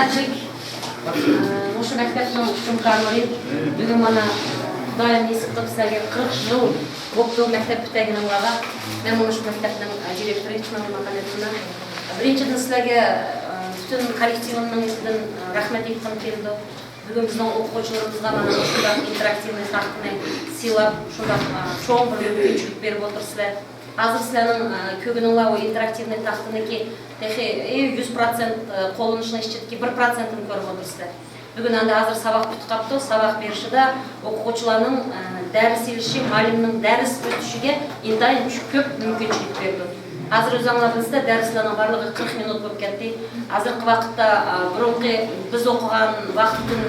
rahmatlik o'sha maktabning hukmkorlari bugun mana Xudoyim nasib qilib sizlarga 40 yil bo'pti maktab bitaganimga. Men mana shu maktabning direktori etman maqolatini. Birinchidan sizlarga butun kollektivimning isidan rahmat aytgim keldi. Bugun bizning o'quvchilarimizga mana shunday interaktivniy taxtni silab, shunday cho'ng bir mumkinchilik berib o'tirsizlar. Hozir sizlarning ko'gininglar o interaktivniy taxtniki 100% qo'llanishni ishchidagi 1% ni ko'rib o'tirsizlar. Bugun endi hozir saboq bitib qoldi. Saboq berishida o'quvchilarning dars elishi, muallimning dars o'tishiga intayin ko'p mumkinchilik berdi. Hozir o'zingizlar bilsizlar, darslarning barlig'i 40 minut bo'lib ketdi. Hozirgi vaqtda burungi biz o'qigan vaqtdan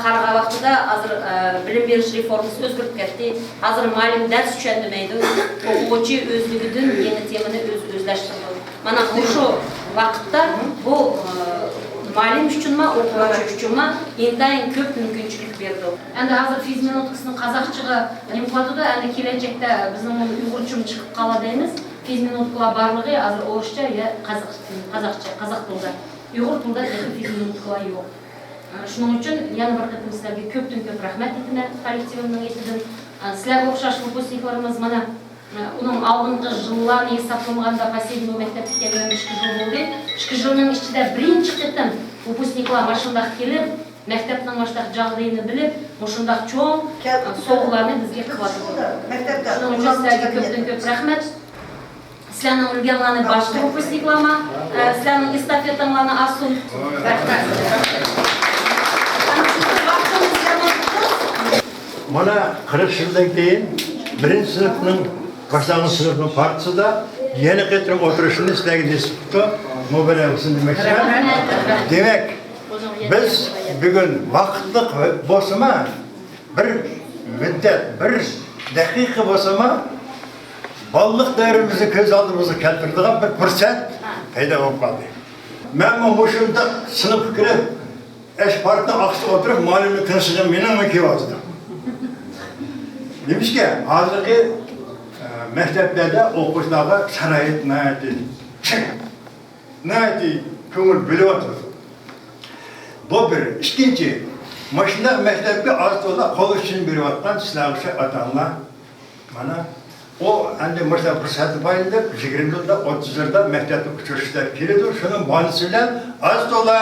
qaragan vaqtida hozir bilim berish reformasi o'zgarib ketdi. Hozir muallim dars tushunmaydi. O'quvchi o'zligidan yangi temani o'zlashtirdi. Mana shu vaqtda bu muallim uchunmi, o'quvchi uchunmi intayin ko'p mumkinchilik berdi. Endi hozir fiz minutqasini qozoqchaga nimqotida, endi kelajakda bizning uyg'urcham chiqib qoladiimiz. Fiz minutkalar barlig'i hozir o'rishcha ya qozoq tilida. Uyg'ur tilida fiz minutkalar yo'q. Shuning uchun yana bir qatim sizlarga ko'pdan-ko'p rahmat aytaman kollektivimning etidan. Sizlarga o'xshash выпускникlarimiz mana uning oldingi yillarni hisoblamaganda последний maktab bitirgan 2 yil bo'ldi. 2 yilning ichida birinchi qatim выпускникlar mashunda kelib, maktabning mashda joyini bilib, shunda cho'ng sovg'alarni bizga qilyapti. Maktabda shuning uchun sizlarga ko'pdan-ko'p rahmat. Sizlarning o'rganlarni boshqa выпускникlarga, sizlarning estafetalarni asul rahmat. Mana 40 yildan keyin birinchi sinfning boshlang'ich sinfning partisida yana qaytirib o'tirishni sizlarga nasib qildi. Muboraksin demoqchiman. Demak, biz bugun vaqtliq bo'lsa-ma, bir muddat, bir daqiqa bo'lsa-ma, balliq davrimizni ko'z oldimizga keltiradigan bir fursat paydo bo'lib qoldi. Men bu shunda sinf kirib, parti aqsa o'tirib, muallimni tinchligim meningmi kelyapti. Demişki, hozirgi maktablarda o'quvchilarga sharoit nati ko'ngil bo'lyapti. Bu bir. Ikkinchi, mashina maktabga astoda qo'l uchun berayotgan sizlarga ota-onalar mana o endi maktab fursati payida 20 yilda 30 yilda maktabga uchirishlar keladi. Shuning bonisi bilan astoda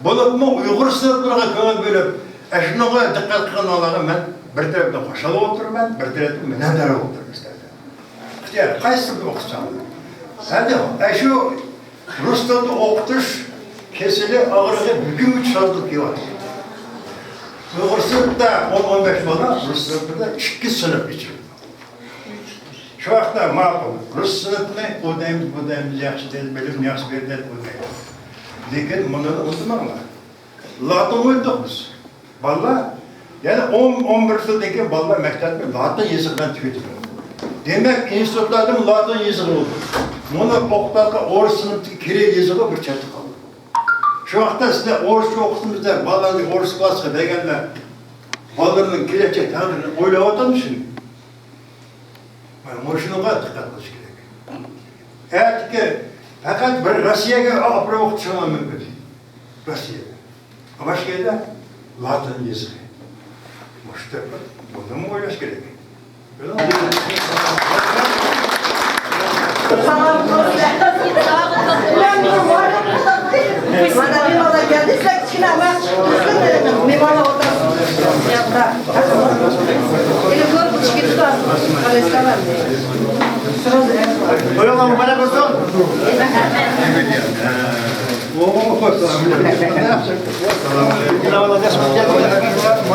bo'libmi Uyg'ur sinflariga ko'ngil bo'lib, shunga diqqat qilganlarga men bir tarafdan qo'shilib o'tirman, bir tarafdan minador o'tirman sizlarga. Ixtiyor, qaysi bir o'qishsan? Hadi, shu rus tilida o'qitish kesili og'irligi bugun 3 yillik kelyapti. Uyg'ur sinfida 10-15 bola, rus sinfida 2 sinf ichida. Shu vaqtda ma'qul. Rus sinfini o'daymiz yaxshi deb bilim yaxshi berdi o'daydi. Lekin buni unutmanglar. Latin o'qidik biz. Bolalar yani 10-11 yıldan keyin bolalar maktabni latin yoziqidan tugatgan. Demak, institutlardan latin yozig'i bo'ldi. Buni o'qitishga o'ris sinfdagi kerak yozig'i bir chetda qoldi. Shu vaqtda sizlar o'rischa o'qitishimizda bolalarni o'ris klassiga berganlar bolalarning kelajak taqdirini o'ylab o'tirmisizmi? Mana shunaqa diqqat qilish kerak. Ertaga faqat bir Rossiyaga olib o'qitish mumkin. Rossiyaga. Boshqa latin yozig'i. İşte bunu mu oylaş gerek?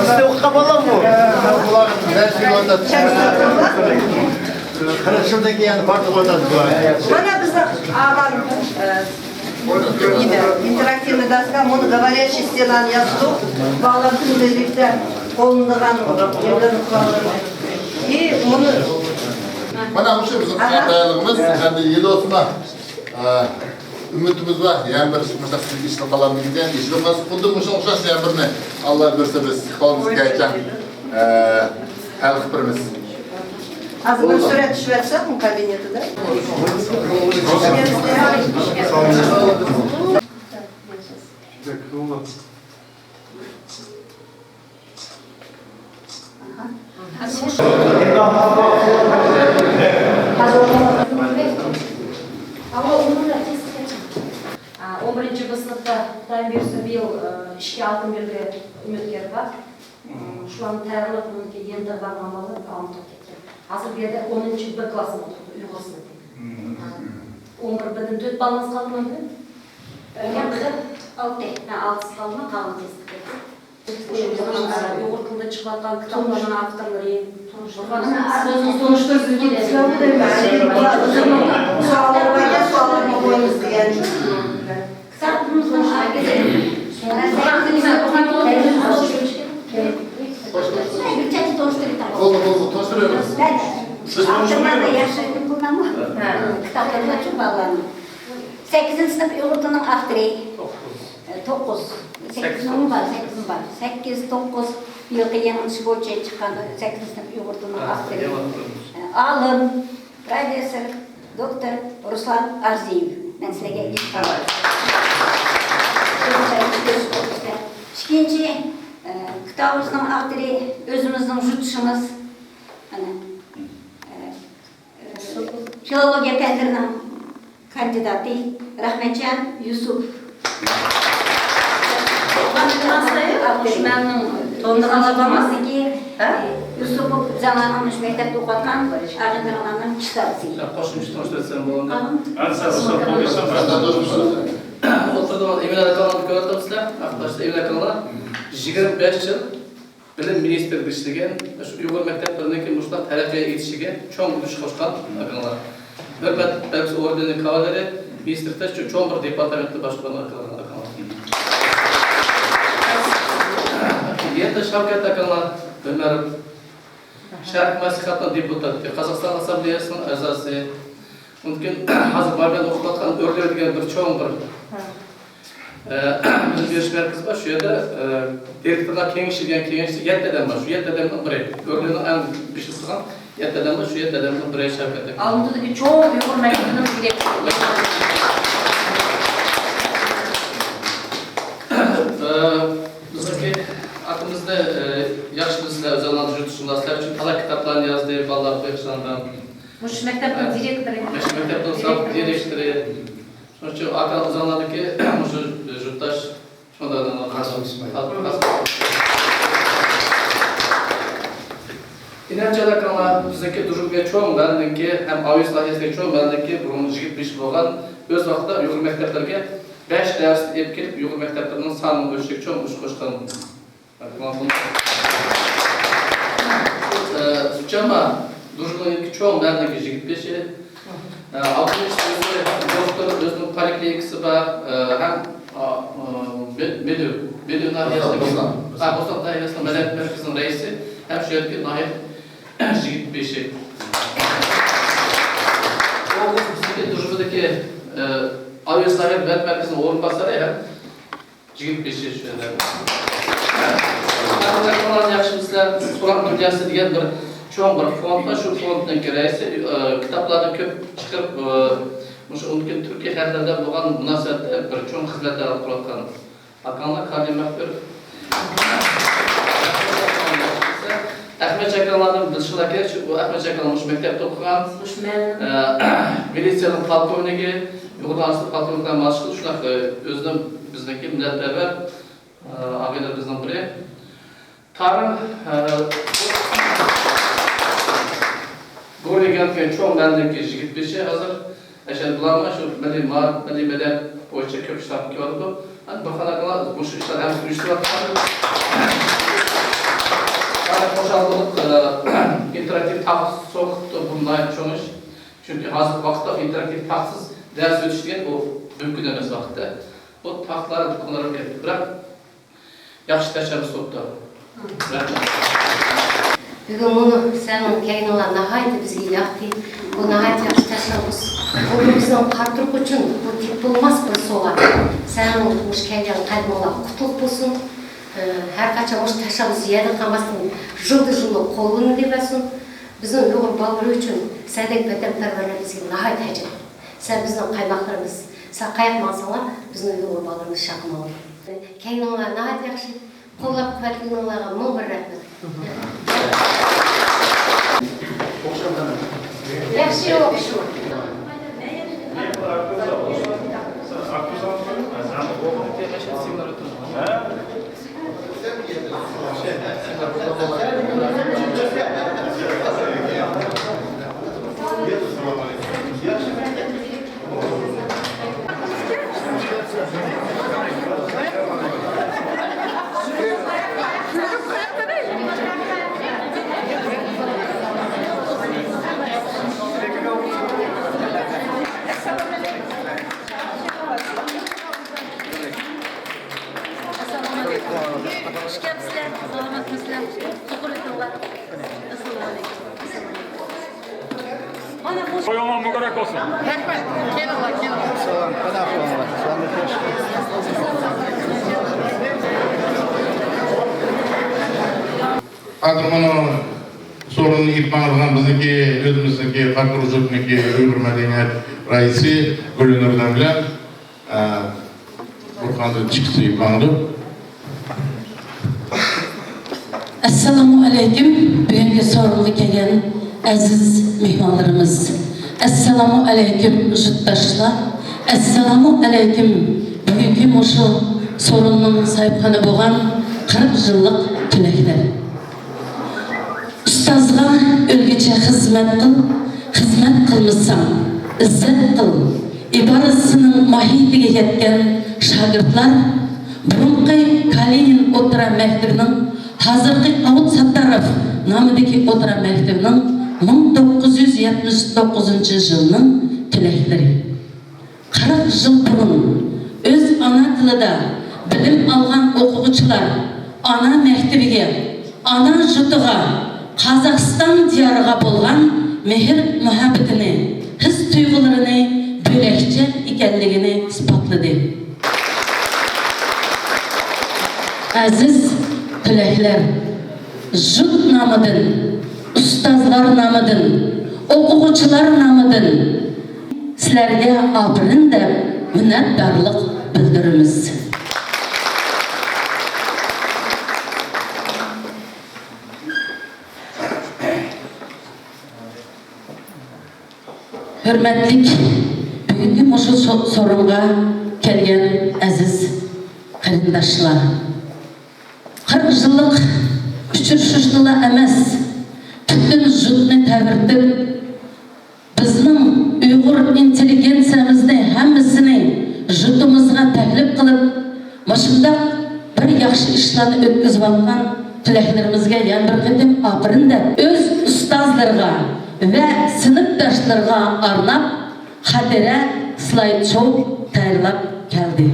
Size okukabalım mı? Şuradaki yani farklı odadı bu. Bana bize ağam interaktivный доска, bunu говорящий стенан yazdık. Bağlantının birlikte kolundan yerlerini kullanırlar. И bunu Bana şu bizim dayanımız, yani yıl olsuna ümitimiz var. Yani bir mesela sizin işle kalanını giden, işle nasıl kıldık mı olacağız yani birine Allah görse biz kolumuz geçen halk birimiz. az bir süre düşürsek mi kabineti de? Ama onunla keseceğim. 11. sınıfta Tayyip Ersoy bir yıl işe altın bir ümitker var. Şu an tayyorluk bununki yeni varmamalı alım toplayacak. Hazır bir yerde 10. bir klasım oturdu, Uygur sınıfı. 11 beden 4 balınız kaldı mı? Öyle 6 kalma kalın tespit etti. Uygur kılda çıkartan kitapların avtorları, sözün sonuçta düzgün edildi. Sağlarıma koyunuz yani. Oldu, tosturuyoruz. Altınlarda yaşadım bundan mı? Kitaplarına çok bağlandım. 8. sınıf yurtunun aktörü. 9. 8'in var, 8'in var. 8, 9 yılki yanlış boyunca çıkan 8. sınıf yurtunun aktörü. Alım, profesör, doktor Ruslan Arziyev. Ben size ilk kalıyorum. İkinci, kitabımızın aktörü özümüzün jutuşumuz. Filologiya fənlərinin kandidatı Rahmetcan Yusuf. Yusuf zamanımız məktəbdə oxatqan Ağındıranın kitabısı. Qoşulmuş tanıştırırsam bu onda. Oturduğumuz Emin Akalan'ı görüyorsunuzlar. Arkadaşlar Emin Akalan'a 25 yıl bilim ministerliği işlegen, şu Uygur mekteplerindeki muşlar terapiye yetişige çoğun uluş koşkan Akalanlar. Hürmet belki ordenin kavaleri ministerlikte çoğun bir departamentli başkanı Akalanlar. Yedi Şavkat Akalanlar Ömer'im. Şarkı Masikat'ın deputatı, Kazakistan Asambleyası'nın azası. Mümkün hazır Marbel okutatkan örgüler diyen bir çoğun bir bizim bir merkez var, şu yerde direktörler kengişi diyen kengişi yetteden var, şu yetteden biri. Örgülerin en güçlü tutan yetteden var, şu yetteden biri Şavkat. Alımdaki çoğu Uygur mektebinin direktörü. Bizimki aklımızda yaşlısıyla özellikle jutuşumlar için talak kitaplarını yazdığı vallahi Bekşan'dan. Muş mektebinin direktörü. Muş mektebinin sağlık direktörü. Sonuçta akıl uzanlardaki Muş Juttaş şunlardan Kasım İsmail. İnanç alakanlar bizdeki durumga çoğun bendeki hem aviz layihasındaki çoğun bendeki bunun jigit biş bolgan öz vaqtda Uygur mekteplerge 5 ders ep kelip Uygur mekteplerinin sanını ölçek çoğun uç koşkan. Suçama durumdaki çoğun bendeki jigit bişi Altınış doktor özünün poliklinikisi var hem Medyo nahiyasındaki Bostan nahiyasının medeniyet merkezinin reisi hem şu yerdeki nahiyet jigit beşi. O bizimki durumdaki Avyos nahiyet medeniyet merkezinin orunbasarı ya jigit beşi şu yerde. Arkadaşlar yaxşımızlar Kur'an Dünyası diyen bir çoğun bir fond var, şu fondun reisi kitaplardan köp çıkıp mümkün Türkiye xalqlarida bo'lgan munosabatda bir cho'ng xizmatlar olib turayotgan akanlar koordinator Ahmet Çakalan'ın bilishlar kerak, u Ahmet Çakalan shu maktabda o'qigan, militsiyaning polkovnigi, Yugoslaviya polkovniklari mashhur shunaqa o'zidan bizniki millatparvar abilarimizdan biri. Tarım Go'ligan çoğun bendeki jigit beşi hazır. Eşen bulanma şu milli medeniyet boyunca köp işler yapıyordu. Hani bakanlar bu işler hem uyuşturuyor. Yani boşaltılık interaktif taht soğuktu bunlar çoğuş. Çünkü hazır vakitte interaktif tahtsız ders ötüştüğün o mümkün emez vakitte. Bu tahtları kullanıp geldik. Bırak yaxşı teşebbüs soktu. Бүгін мұны сәнің кәйнала нағайды бізге яқты, бұл нағайды яқты тәшіліміз. Бұл біздің қартырық үшін бұл тек болмас бұл соға. Сәнің мұш кәйнала қайдымала құтылып болсын. Әрқача мұш тәшіліміз еді қамастың жылды қолыны деп әсін. Біздің ұйғыр балыр үшін сәдек бәтір пәрвәлі бізге нағайды әжет. Сән біздің қаймақларымыз. Сән қаяқ маңсаңа біздің ұйғыр балырымыз шақым алыр. Kengnola nahayet yaxşı. Qo'llab quvvatlaganlarga ming bir rahmat. Yaxshi o'qish. Toyonlar mübarek olsun. Hazır bunu sorunu itmanırgan bizdeki, özümüzdeki, Karkırıcılık'taki Uygur Medeniyet Raisi Gülünür'den bilen Burhan'da çıkısı itmanıdır. Assalamu alaikum. Bugünkü sorumlu kelgen aziz mehmanlarımız. Assalamu alaikum yurttaşlar. Assalamu alaikum. Bugünkü muşu sorunun sahiphanı boğan 40 yıllık tülekler. Ustazga ölgüçe hizmet kılmışsan, izzet kıl. İbarasının mahiyetiga yetken şagirtlar, Burunqi Kalinin Otura Mektirinin hazırki Avut Sattarov namideki Otura Mektirinin 1979 yılının tülekleri. 40 yıl burun öz ana tılıda bilim algan okuguçular ana mektebiga, ana jutuga, Kazakistan diyarıga bolgan mehir muhabbetini, his tuygularını bölekçe ikenligini ispatladı. Aziz tülekler, jut namıdın, ustazlar namıdın, okuguçular namıdın, sizlerge abirin de minnettarlık bildirimiz. Hürmetlik, bugünkü muşu sorunga kelgen aziz qarindaşlar. 40 yıllık uçuruşuşla emes, bütün jutni təvirtip, bizning Uyghur intelligensiyamizni hammasini jutumuzga taklif qilib, mashunda bir yaxshi ishlarni o'tkazib olgan tilaklarimizga yana bir qatim apirinda o'z ustozlarga va sinfdoshlarga arnab xotira slayd show tayyorlab keldi.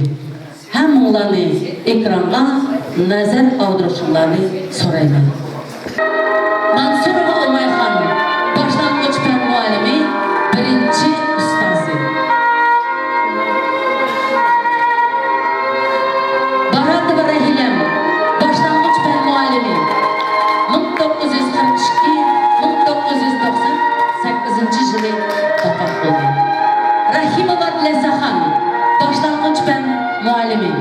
Hammalarni ekranga nazar audirishlarini so'rayman. Mansurova Umayxon, boshlang'ich fan muallimi, birinchi ustozi. Baratova Rahilem, boshlang'ich fan muallimi, 1942-1998 yili vafot bo'ldi. Rahimova Lesaxon, boshlang'ich fan muallimi.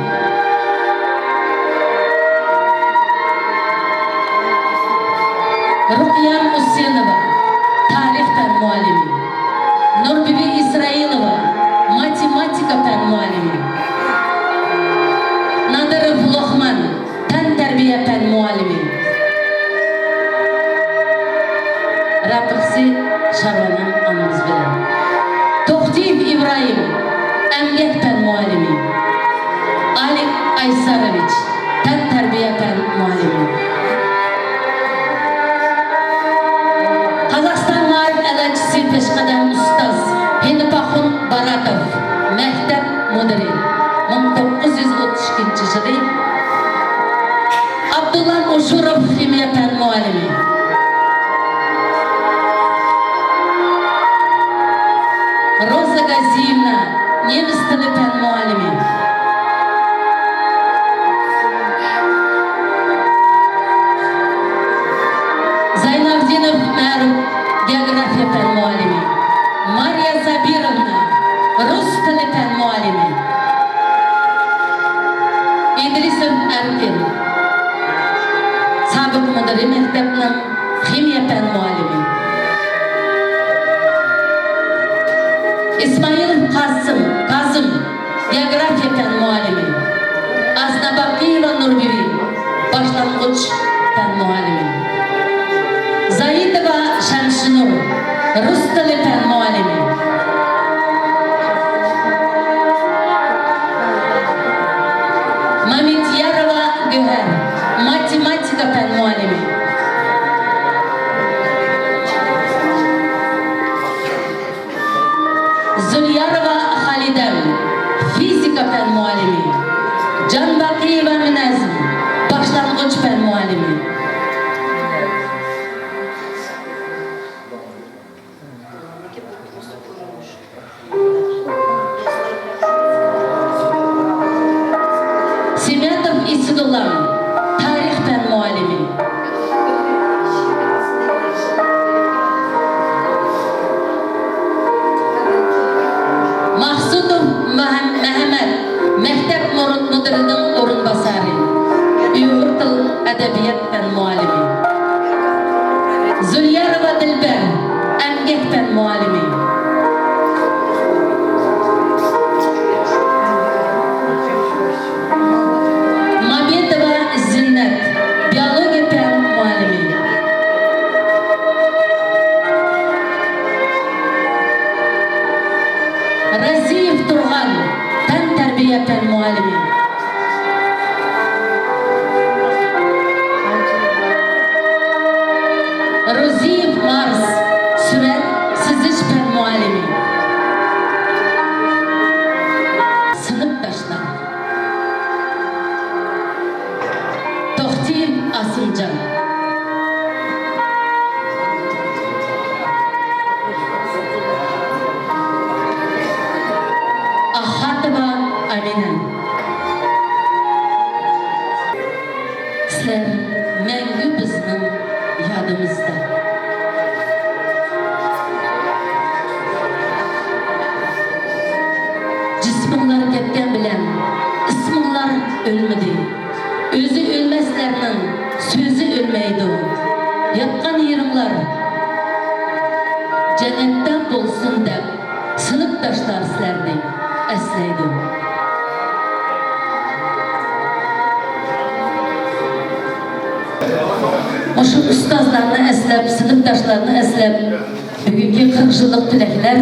Ruqyan Usenova, tarix fan muallimi. Nurbibi Israilova, matematika fan muallimi. Nadirov Loxman, tan tarbiya fan muallimi. Raqibsi Sharvanam onamiz bilan. To'xtiyev Ibrohim, emgak fan muallimi. Alik Aysarovich, tan tarbiya fan muallimi. Қазақстан Ma'rif elachisi peshqadam ustoz Hendipaxun Baratov, maktab mudiri, 1932 yili. Abdullah Ushurov, ximiya fan muallimi. Roza Gaziyevna, nemis tili fan muallimi. Zaynavdinov Ma'ruf, geografiya fan muallimi. Mariya Zabirovna, rus tili fan muallimi. Mudiri mektebinin химия пән muallimi. İsmailov Kazım, geografiya пән muallimi. Aznabakiyeva Nurbibi, başlangıç пән muallimi. Zaitova Şamshinur, rus tili пән muallimi. Mametyarova Güher, matematika пән muallimi. Zulyarova Halidem, fizika пән muallimi. Canbakiyeva Minazim, başlangıç пән muallimi. Simetov İsidullah, tarih пән muallimi. Mahsudov Mehmet, mektep müdürünün orunbasarı. Uyghur til edebiyat пән muallimi. Zulyarova Dilber, emgek пән muallimi. Mabedova Zinnet, biyologiya пән muallimi. Raziyev Turg'an, tan tarbiya пән muallimi. Roziyev Mars, surat sizish пән muallimi. Sinfdoshlar. To'xtiyev Asimjon. Ahadova Amina. Sizlar mangu bizning yodimizda. Jisminglar ketgan bilan isminglar o'lmadi. O'zi o'lmaslarning so'zi o'lmaydi. Yotgan yeringlar jannatdan bo'lsin deb sinfdoshlar sizlarni eslaydi. Oşu ustazlarını eslep, sinfdoshlarni eslep, bugungi 40 yıllık tilaklar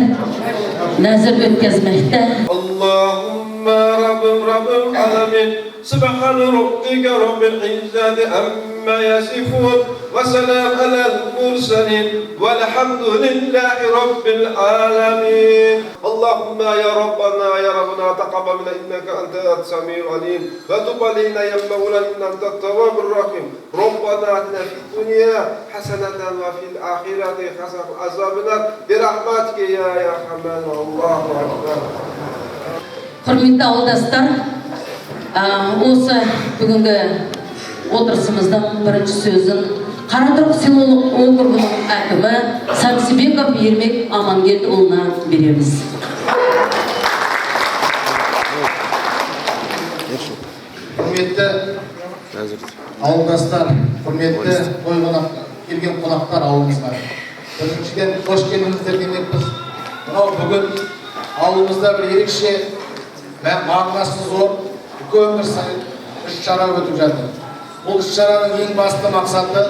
nazar o'tkazmoqda. Allahumma Rabbul alamin. Subhan rabbika rabbil izzati amma yasifun ve selam alel mursalin velhamdülillahi rabbil alamin. Allahumma ya Rabbana ya Rabbana taqabbal minna innaka antas samiul alim ve tub aleyna ya Mevlana innaka antat tawwabur rahim. Rabbana atina fid dunya hasanatan ve fil ahireti hasanatan ve azabna bi rahmatike ya erhamer Allahu ekber. Hürmetli avlodaslar, осы бүгінгі отырысымыздың бірінші сөзін Қаратұрық селолық округінің әкімі Самсибеков Ермек Амангелдіұлына береміз. Құрметті ауылдастар, құрметті келген қонақтар ауылымызға. Біріншіден қош келдіңіздер демекпіз. Мынау бүгін ауылымызда бір ерекше мағынасы зор үлкен бір іс-шара өтіп жатыр. Бұл іс-шараның ең басты мақсаты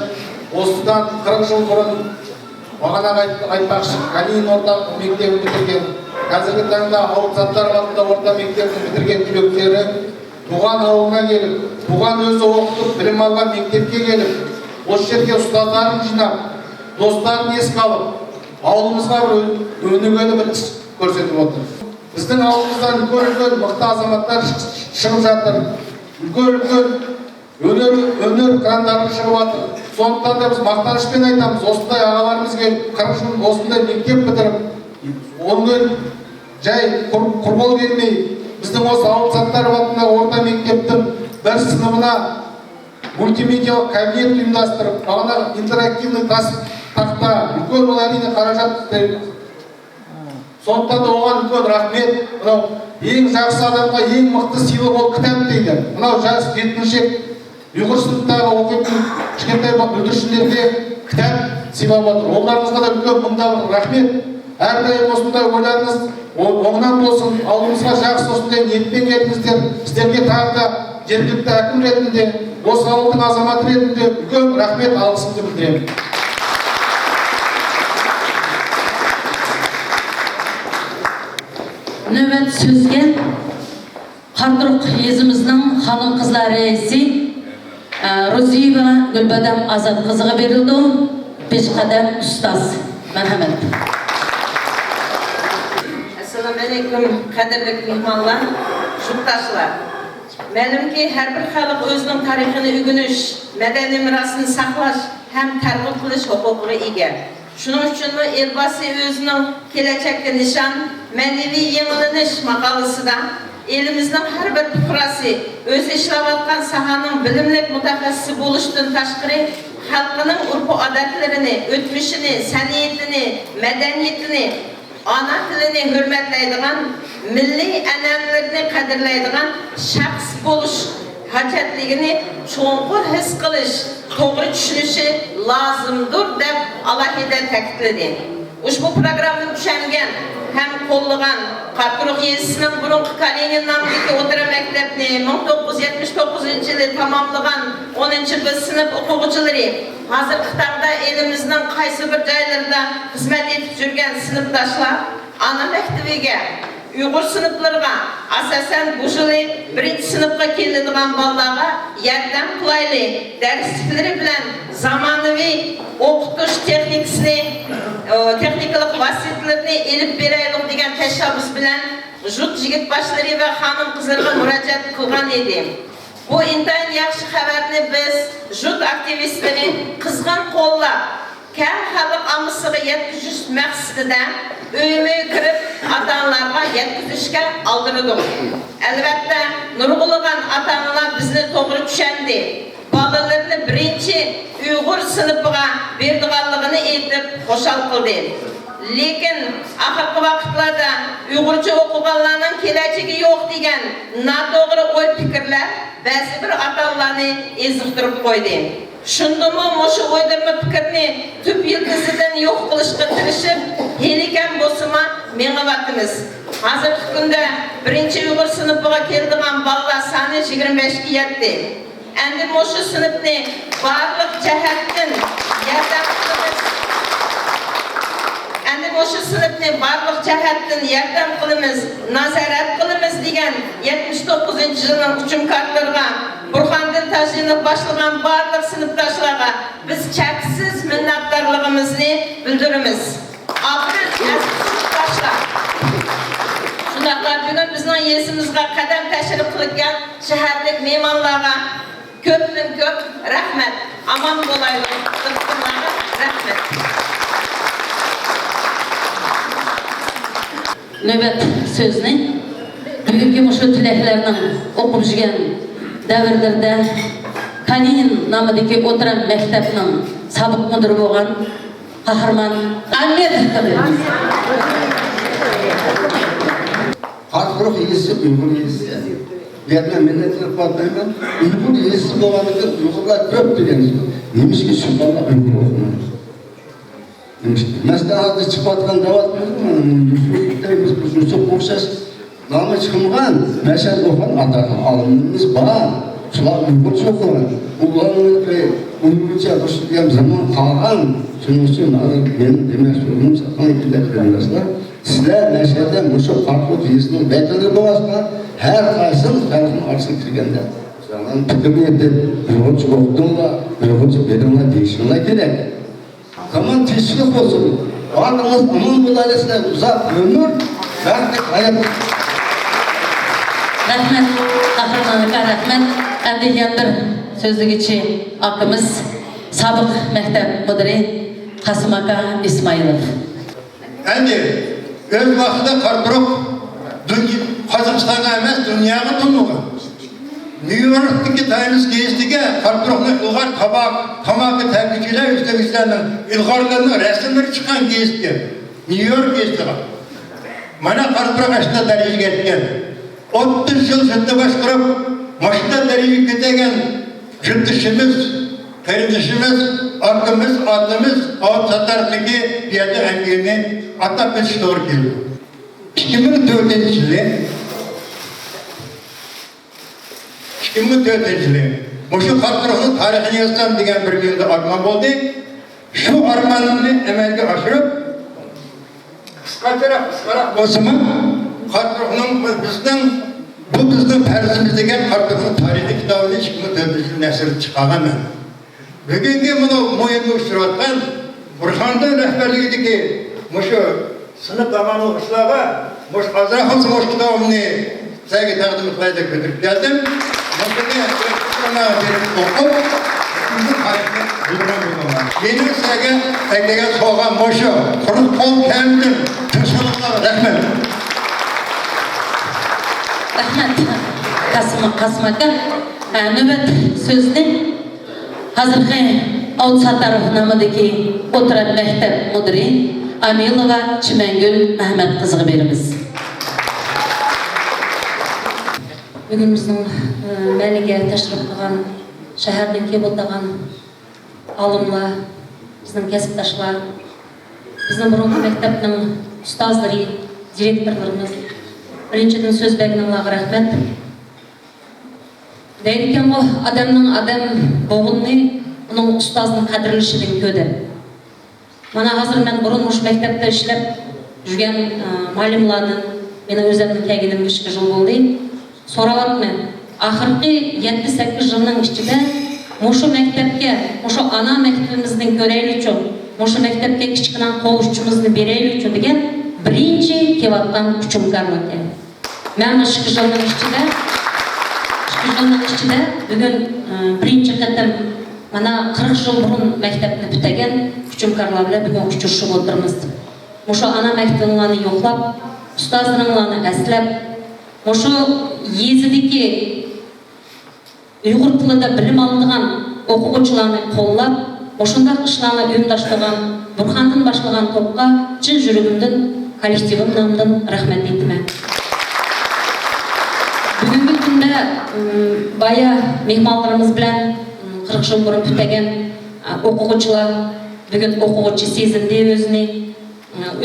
осыдан 40 жыл бұрын бағана айтпақшы Калинин орта мектебін бітірген, қазіргі таңда Ауылзаттар атында орта мектебін бітірген түлектері туған ауылына келіп, туған өзі оқытып, білім алған мектепке келіп, осы жерге ұстаздарын жинап, достарын еске алып, ауылымызға бір өнегелі бір іс көрсетіп отыр. Біздің ауылымыздан үлкен мықты азаматтар шығып жатыр. Үлкен өнер крандары шығып жатыр. Сондықтан да біз мақтанышпен айтамыз, осындай ағаларымыз келіп, 40 жыл осындай мектеп бітіріп, онымен жай құр бол келмей, біздің осы Ауылзаттар атындағы орта мектептің бір сыныбына мультимедиалық кабинет ұйымдастырып, бағана интерактивный тақта, үлкен ол әрине қаражат. Сондықтан да оған үлкен рахмет. Мынау ең жақсы адамға ең мықты сыйлық ол кітап дейді. Мынау жас жеткіншек ұйғыр сыныптағы оқитын кішкентай бүлдіршіндерге кітап сыйлап отыр. Оларыңызға да үлкен мында рахмет. Әрдайым осындай ойларыңыз оңынан болсын, ауылымызға жақсы осындай ниетпен келдіңіздер. Сіздерге тағы да жергілікті әкім ретінде, осы ауылдың азаматы ретінде үлкен рахмет алғысымды білдіремін. Növbet sözge Qardırıq yezimizдің xanım qızlar reisi Roziyeva Gülbadam Azad qızıға verildi. Peshqadam Ustaz. Merhamet. Assalamu alaikum, qadrli mehmonlar, yurtdoshlar. Ma'lumki, har bir xalq o'zining tarixini o'rganish, madaniy merosini saqlash ham targ'ib qilish huquqiga ega. Shuning uchun Elbasi o'zining kelajakka nishon ma'naviy yangilanish maqolasida elimizning har bir fuqarosi o'zi ishlayotgan sohaning bilimli mutaxassisi bo'lishdan tashqari xalqining urf-odatlarini, o'tmishini, san'atini, madaniyatini, ana tilini hurmatlaydigan, milliy an'analarni qadrlaydigan shaxs bo'lish hojatligini cho'nqur his qilish, to'g'ri tushunishi lozimdir deb alohida ta'kidladi. Ushbu programmani tushungan ham qo'llagan Qardırıq yezisining burungi Kalinin nomidagi o'rta maktabni 1979-yili tamomlagan 10-sinf sinf o'quvchilari hozirgi taqda elimizning qaysi bir joylarida xizmat etib yurgan sinfdoshlar ana maktabiga Uyghur sinflarga asosan bu yili 1-sinfga keladigan bolalarga yordam qilayli darsliklari bilan zamonaviy o'qitish texnikalik vositalarni elib beraylik degan tashabbus bilan yurt yigit boshlari va xonim qizlarga murojaat qilgan edim. Bu intayin yaxshi xabarni biz yurt aktivistlari qizg'in qo'llab, keng xalq omasiga yetkazish maqsadida uyma kirib ota-onalarga yetkazishga oldirdik. Albatta, nurg'ulagan ota-onalar bizni to'g'ri tushundi. Bolalarni birinchi Uyg'ur sinfiga berdiganligini aytib xo'shal qildi. Lekin oxirgi vaqtlarda Uyg'urcha o'qiganlarning kelajagi yo'q degan noto'g'ri o'y fikrlar ba'zi bir ota-onalarni eziqtirib qo'ydi. Shundami o'sha o'ydirma fikrni tub yildizidan yo'q qilishga tirishib, helikan bo'lsa-ma mengavatimiz. Hozirgi kunda birinchi Uyg'ur sinfiga keladigan bolalar soni 25 ga yetdi. Endi o'sha sinfni barliq jihatdan yordam qilamiz. Endi o'sha sinfni barliq jihatdan yordam qilamiz, nazorat qilamiz degan 79-yilning hujumkorlarga Burxandin Tajinov boshlagan barliq sinfdoshlarga biz cheksiz minnatdorligimizni bildiramiz. Oxir sinfdoshlar. Shundaqla bugun bizning yesimizga qadam tashrif qilgan shaharlik mehmonlarga ko'pdan ko'p rahmat. Aman bo'laylik. Rahmat. Növbet sözünü bugünkü muşu tileklerinin okup жүрген davrlarda Kalinin nomidagi o'tiran maktabning sobiq mudiri bo'lgan qahramon Ahmedov Qardırıq yezisi Uyghur yezisi. Derman minnetini qilmayman. Uyghur yezisi bo'lganida Uyg'urlar ko'p deganiz. Nemishki shu bola Uyghur o'qimaydi. Maslahatda chiqayotgan davatimiz bizga o'xshash nomi chiqmagan mashal o'qigan olimlarimiz bor. Shular Uyg'urcha o'qigan. Ularga Uyg'urcha o'qishgan zamon qolgan. Shuning uchun men demak so'zim saqlanib sizlar nashadan o'sha Qardırıq yezisining vakillari bo'lasizlar. Har qaysimiz tarixni orasiga kirganda sizlarning fikringizni Uyg'urcha o'qidinglar, Uyg'urcha beringlar deyishinglar kerak. Tamam teşvik olsun. Varlığınız aman bulayısıyla uzak ömür, rahmet hayat. Rahmet, qahramonga rahmet. Endi yandır sözlüğüçi akımız Sabık Mektep Müdürü Kasım Aka İsmailov. Endi öz vaqtida Qardırıq Qozog'istonga emas, dunyoga tanilgan. New York'taki Times gezdiğe Qardırıqning ilg'or tamaki tabichilar O'zbekistonning ilg'orlarining rasmlari chiqqan gezdi. New York gezdiga. Mana Qardırıq ashna darajaga yetgan. 30 yil sudda boshqarib, mashina darajaga ketgan yurtdoshimiz kardeşimiz, atımız, ağıt satarlığı piyade emgini atıp bir doğru geliyor. 2004 yılı, Moşu Hatırı'nın tarihini yazsam degan bir günde armağan oldu. Şu armağanını emelge aşırıp, kıskarak olsun Hatırı'nın bu bizden farzımız degan Hatırı'nın tarihi kitabını 2004 yılı nesir çıkargan. Bugünkü bunu moyunu uçuratkan Burhan'dan rehberliğindeki moşu sınıf zamanı ıslağa, moş azrahımız moş kitabını sevgi takdim etmeye götürüp geldim. Yeni sevgi eklegen soğuğan moşu, kuruk kol kendin, tüsülükler, rahmet. Rahmet, Kasımaka. Nöbet sözünü hazırkı Ağıt Satarov namıdaki Oturat Mektep Müdürü Amilova Çimengül Ahmet kızığı berimiz. Bugün bizning Maliga tashrif qilgan shahardan kelib o'tgan olimlar, bizning kasbdoshlar, bizning burungi maktabning ustozlari, direktorlarimiz, birinchidan so'z berganlarga rahmat. Deydikan bu odamning odam bo'lganini uning ustozning qadrlashidan ko'rdi. Mana hozir men burun mush maktabda ishlab yurgan muallimlardan meni o'zimning kelganimga 3 yil bo'ldi. So'rayapman. Oxirgi 7-8 yilning ichida mushu maktabga, mushu ana maktabimizning ko'raylik uchun, mushu maktabga kichkina qo'shchimizni beraylik uchun degan birinchi kelayotgan kuchumkarlar ekan. Men 2 yilning ichida bugun birinchi qatam mana 40 yil burun maktabni bitagan kuchumkarlar bilan bugun uchrashib o'tirmiz. Mushu ana maktablarni yo'qlab, ustozlarni aslab, mushu yezidagi Uyg'ur tilida bilim oladigan o'quvchilarni qo'llab, o'shunday ishlarni uyushtirgan Burxondan boshlagan to'pqa chin yuragimdan, kollektivim nomidan rahmat aytaman. Bugungi kunda baya mehmonlarimiz bilan 40 yil burun bitagan o'quvchilar bugun o'quvchi sezindi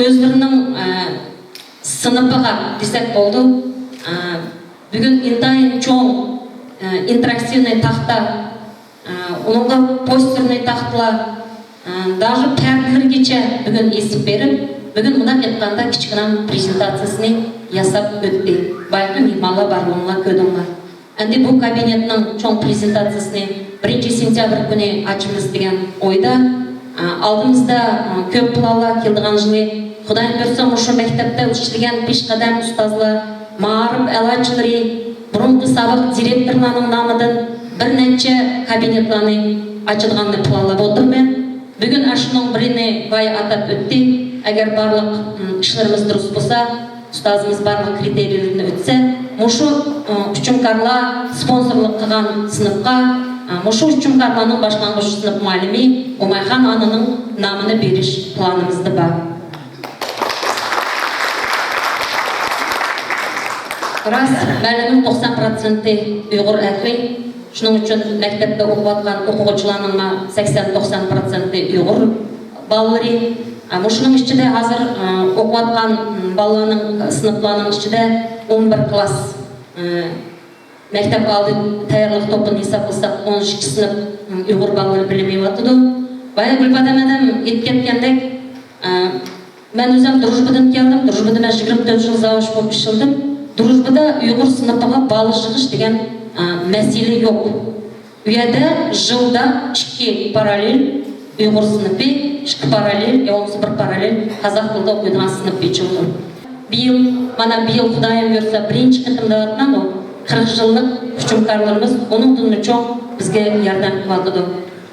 o'zlarining sinifiga desak bo'ldi. Bugün intayin çoğun interaktivniy taxta, onunla posterniy taxtalar, даже perdelergacha bugün esib berib, bugün buna aytganda kichkina prezentatsiyasini yasab o'tdi. Balki mehmonlar barlarlar ko'rdinglar. Endi bu kabinetning cho'ng prezentatsiyasini 1-sentyabr kuni ochamiz degan o'yda, oldimizda ko'p planlar keldigan yili Xudoyim bersa mushu maktabda ishlagan peshqadam ustozlar, ma'rif a'lochilari, burungi sobiq direktorlarning nomidan bir necha kabinetlarni ochilganini planlab o'tirman. Bugun shuning birini boya atab o'tdik. Agar barliq ishlarimiz durust bo'lsa, ustozimiz barliq kriteriyalarni o'tsa, mushu uchumkarlar sponsorlik qilgan sinfga, mushu uchumkarlarning boshlang'ich sinf muallimi Umayxon onaning nomini berish planimizda bor. Ras, məlumin 90% Uyğur əhli, şunun üçün məktəbdə oxuyatqan oxucularının 80-90% Uyğur balaları. Şunun içində hazır oxuyatqan balaların sınıflarının içində 11 klass məktəb aldı tayyorluq topunu hesablасақ 12 sınıf Uyğur balaları bilimi yatıdı. Baya Gülbadam adam yetkəndək, mən özüm Drujbadan geldim, Drujbada mən 24 yıl zavuş болып işildim. Drujbada Uyghur sınıfıga bağlı çıkış degen mesele yok. Uyada yılda 2 paralel Uyghur sınıfı, 2 paralel, yolumuz bir paralel Kazak tilde okuyduğun sınıf geçildi. Bir yıl Xudoyim bersa birinchi qatimda o'tgan o 40 yıllık hükümkarlarımız onun dününü çok bizge yardım kıldı.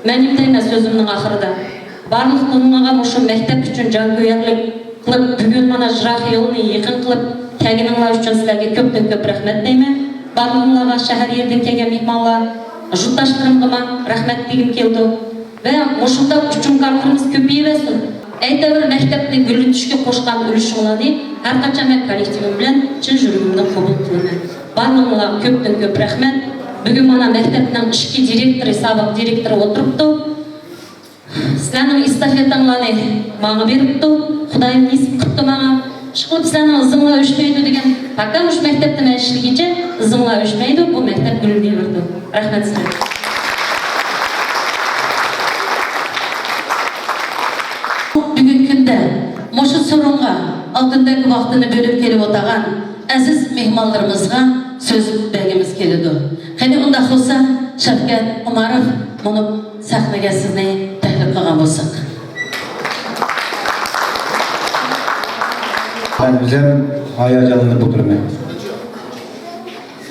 Men deyman sözümün ahırda. Barliq bununla mushu mektep üçün jango'yarlik qilib, bugun mana Jiroq yo'lini yaqin qilib kelganinglar uchun sizlarga ko'p rahmat deyman. Barliqlarga shahar yerdan kelgan mehmonlar, yurtdoshlarimga rahmat degim keldi. Va mushunda uchumkarlarimiz ko'payaversin. Aytavr maktabni gullatishga qo'shgan ulushinglarni har qachon men kollektivim bilan chin yuragimdan qabul qilaman. Barliqlarga ko'p rahmat. Bugün mana mektepten işki direktori, sabak direktori oturuptu. Sizlerning istafetаңларны мага берипти. Кудайым несип кылды мага. Шықып сәнің ызыңла өшмейді деген, пока үш мектепті мен ішілгенше ызыңла өшмейді, бұл мектеп гүлге берді. Рахмет сізге. Бүгін күнде мұшы сұрынға алтындегі вақтыны бөліп келіп отырған әзіз мehmonlarimizga сөз бергimiz keladi. Qani unda bo'lsa Shavkat Umarov buni sahnaga sizni taklif qilgan bo'lsak. Ben bizim hayacanını buldurmaya.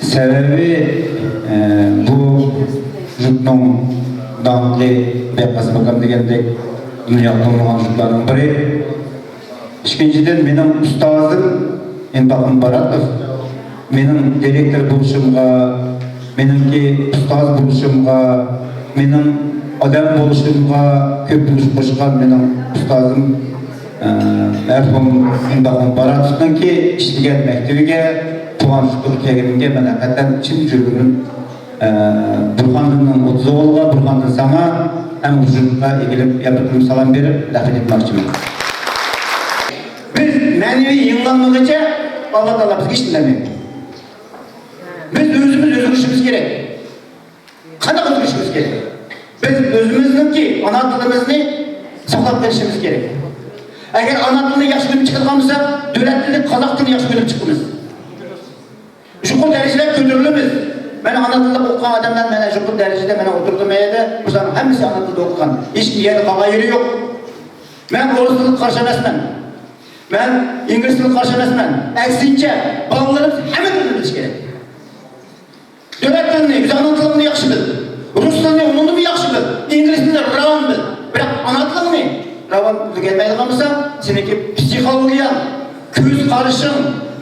Sebebi bu jutnun dağıtlı bekası bakan degende dünya tanınan jutların biri. İkinciden benim ustazım Endakın Baratov. Benim direktör buluşumga, benimki ustaz buluşumga, benim adam buluşumga köp buluş koşkan benim ustazım Erfum Endakın Baratov'dan ki işleyen mektebiga tuğanışlık kelimge ben hakikaten çin жүргенім Burhan'ın 30 oğluğa, Burhan'ın sana hem huzurluğa ilgili yaptığım salam verip lafet etmekçiyim. Biz manevi yığınlanmadıkça Allah Teala bizge hiç dinlemeyiz. Biz özgürüşümüz gerek. Qanday özgürüşümüz gerek? Biz özümüzningki ana tilimizni saqlab kelishimiz gerek. Eğer ana tilini yaxshi bilib chiqadigan bo'lsak, davlat tilini, qozoq tilini yaxshi bilib chiqamiz. Shu derecede kötürlüğümüz. Ben ana tilde okuyan adamlar bana şu derecede bana oturdum evde. Bu zaman hepsi ana tilde okuyan. Hiç yeri kaba yeri yok. Ben Rus tilini karşı emesmen. Ben İngiliz tilini karşı emesmen. Eksince bağlarımız hemen bilmemiz gerek. Devlet tilini, biz ana tilini yaxşı bil. Rus tilini, onu mu yaxşı bil. İngiliz tilini ravan bil. Bırak ana tilini ravan gelmeydi kalmışsa, seninki psikolojiya, göz karışım,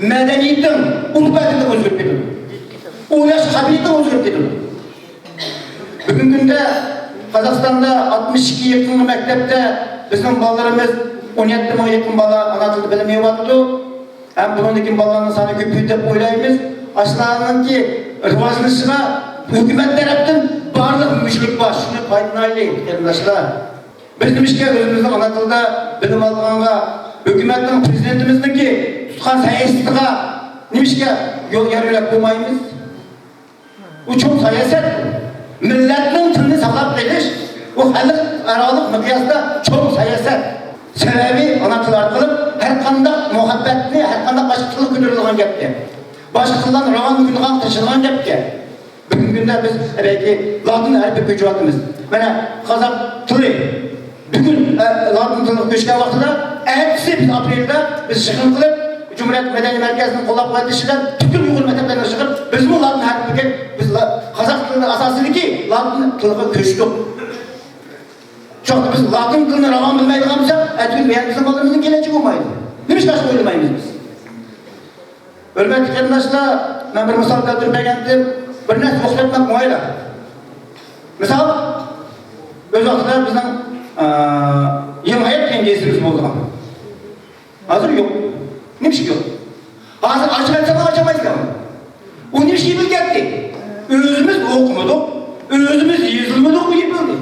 medeniyetin, ulubiyetini özgürlük edilir. Uylaş kabiliyetini özgürlük edilir. Bugün günde Kazakistan'da 62 yakın mektepte bizim balalarımız 17 bin yakın bala ana tilini bilmeyi vattu. Hem bunun balalarının sanı köpüğü de oylayımız. Aşılarının ki rivajlışına hükümet tarafından barlık müşkül var. Şunu payınaylayın arkadaşlar. Bizim işe özümüzün ana tilde bilim alğanға hükümetin prezidentimizin ki tutkan sayesizliğe nimişke yol yarılarak koymayımız. Bu çok siyaset. Milletin tilini sağlap geliş, o halk aralık miqyasda çok siyaset. Sebebi ana til arkalı her kandak muhabbetli, her kandak başka tili güdürülüğün gepke. Başka tilden ravan güdürülüğün taşılığın gepke. Bugün günde biz belki Latin harfi gücüvatımız. Bana Kazak tili, bugün Latin tili göçken vaxtıda hepsi biz aprelde biz çıkın kılıp Cumhuriyet Medeni Merkezi'nin kollab kuvvetleşilen bütün Uygur mekteplerine çıkıp biz bu Latin harfiye biz Kazak tilinin asasını ki Latin tiliga köçtük. Çok biz Latin tilini ravan bilmeydik amca etkin beyan bizim balımızın geleceği olmaydı. Neymiş kaç oylamayız biz? Hürmetli arkadaşlar, ben bir misal keltirip beğendim. Bir nes muhbetmek muayla. Misal, öz vaxtida bizden Yılmayet kengesimiz oldu. Hazır yok. Neymiş yok. Hazır açık açamak açamayız ya. O neymiş gibi geldi. Özümüz okumadık, özümüz yazılmadık bu gibi oldu.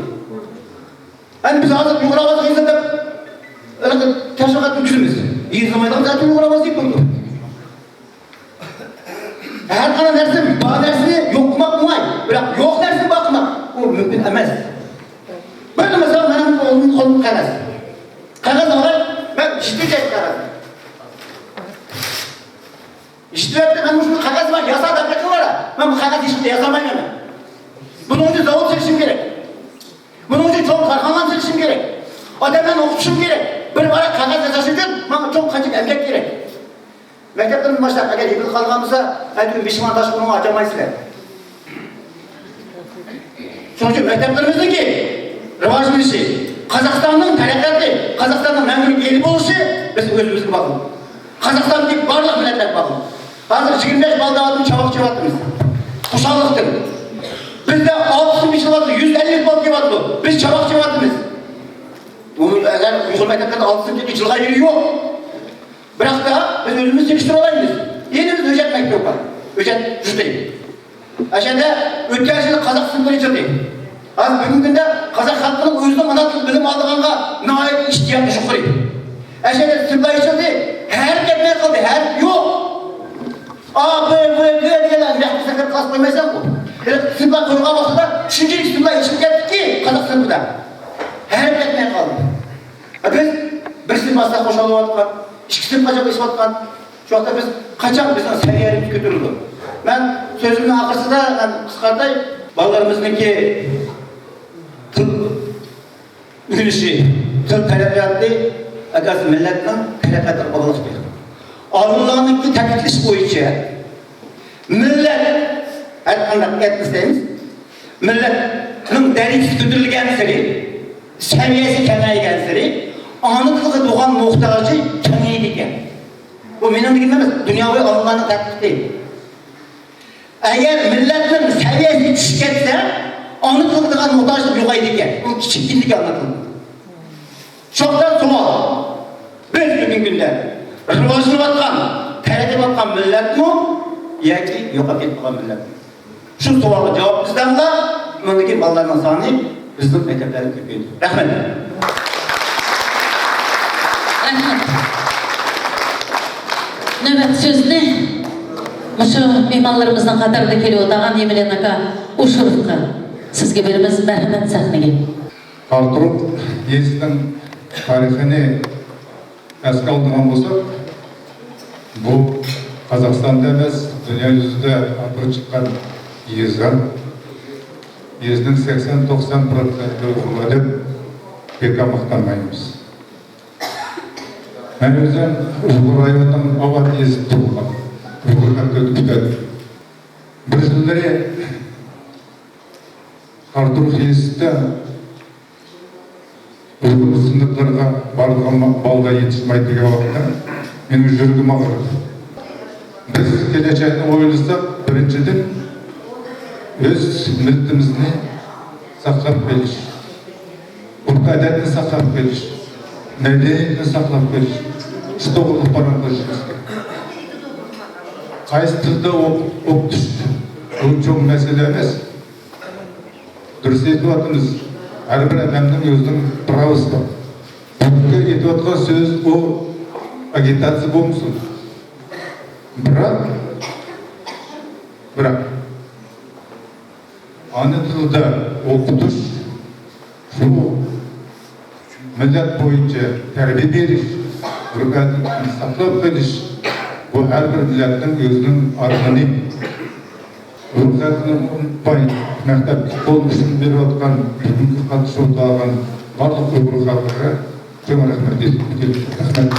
Hani biz hazır yukarı kıyısında teşvikat gücümüz. Yazılmaydan zaten yukarı deyip oldu. Her kalan dersi, bazı dersini yokmak muay. Bırak yok dersini bakmak. O mümkün emez. Böyle mesela benim kolum kağıt. Kağıt olarak ben işleyecek kağıt. İşleyecekte ben bu kağıt var, yasa da kaçı var. Ben bu kağıt işleyip yazamayım hemen. Bunun için zavut seçim gerek. Bunun için çok karhanlan seçim gerek. Adamdan okutuşum gerek. Bir bana kağıt yazası için bana çok kaçık emek gerek. Mekteplerin başta eğer yıkıl kalmamızsa her gün pişman taş bunu açamayızlar. Sonuçta mekteplerimizin ki rivajlı işi, Kazakistan'ın terakkiatı, Kazakistan'ın memnun yeni oluşu biz özümüzün bakın. Kazakistan'daki barlık milletler bakın. Hazır 25 bal dağıtın çabuk çabattınız. Kuşalıktır. Bizde 60 bir çabattı, 150 bal çabattı. Biz çabuk çabattınız. Bunu eğer Uygur mekteplerde 60 yılga yeri yok. Bırak da biz özümüz çekiştir olayımız. Yenimiz öcet mektup var. Öcet cüzdeyim. Әшәді өткен жылы қазақ сынып жүрді. Az бүгінгі күнде қазақ халқының өзінің ана тіл білім алдығанға нағайып іштияты жоқ қой. Әшәді сынбай жүрді, әріп кетмей қалды, әріп жоқ. А, Б, В, Г деген жақты сәкір класс қоймайсан бұл. Сынбай қойға басында, үшінші сынбай ішіп кеттік ки қазақ сыныбыда. Әріп кетмей қалды. Біз бір сынбасына қошалып атқан, ішкі сынбға жоқ есіп атқан. Жоқта біз қачақ біздің сәриярымыз көтерілді. Мен сөзімнің ақырсыда қысқардай, балаларымыздыңки тыл үліші, тыл тәрәқиятты, әкесі милләтінің тәрәқиятын бағылық берді. Аллаһның тәкітліш бойынша, милләт, айтқанда этнос дейміз, милләтінің дәрежесі көтерілген сірі, сәвиясы кеңейген сірі, анықтылығы туған мұқтажы кеңейді екен. Bu benim dediğim demez, dünyayı Allah'ın takdir değil. Eğer milletin seviyesi düşük etse, anlatıldığı muhtaçlık yok iken, bu küçüklüğündeki anlatıldı. Çoktan sual, biz bugün günde rivajını batkan, terete batkan millet mi, ya ki yok etmeyen millet mi? Şu sualı cevap bizden de, memleket ballarına sahne, bizim mekteplerin köpeğidir. Rahmet. Növbet sözünü Muşu mehmanlarımızdan qatarda keliyor dağın Emilian aka Uşurufqa sizge berimiz mərhəmət səhnəyə. Qarturuq Yezidin tarixini əsqə aldığan bolsaq, bu Қазақстанда емес, dünya yüzündə adı çıxan Yezgan, Yezidin 80-90% uğurladı, pek maqtanmayımız. Ben özüm Uygur rayonunun Avat Yezid tuğulğan, Uygur'dan kötü kütədi. Bir жылдары Qarturuq Yeziddə Uygur sınıflarına bardığım balda yetişmeydiği vaxtda benim жүргім ağırdı. Biz geleceğini oylasak, birinciden öz milletimizni saqlab kelish, urf adatni saqlab kelish, medeniyetni saqlab kelish, to'g'ri paran qilishimiz kerak. Qaysi tilda o'qitish bu cho'ng masala emas. Durust aytyapmiz, har bir odamning o'zining pravosi bor. Bunga aytayotgan so'z u agitatsiya bo'lmasin. Biroq ana tilda o'qitish, shu millat bo'yicha tarbiya berish, urf-odatni saqlab qolish, bu har bir millatning o'zining organi. Urf-odatni unutmay, maktabga qo'lishini berayotgan, bugungi qatnashuvda olgan barliq Uyg'ur xalqiga cho'ng rahmat aytib keldim.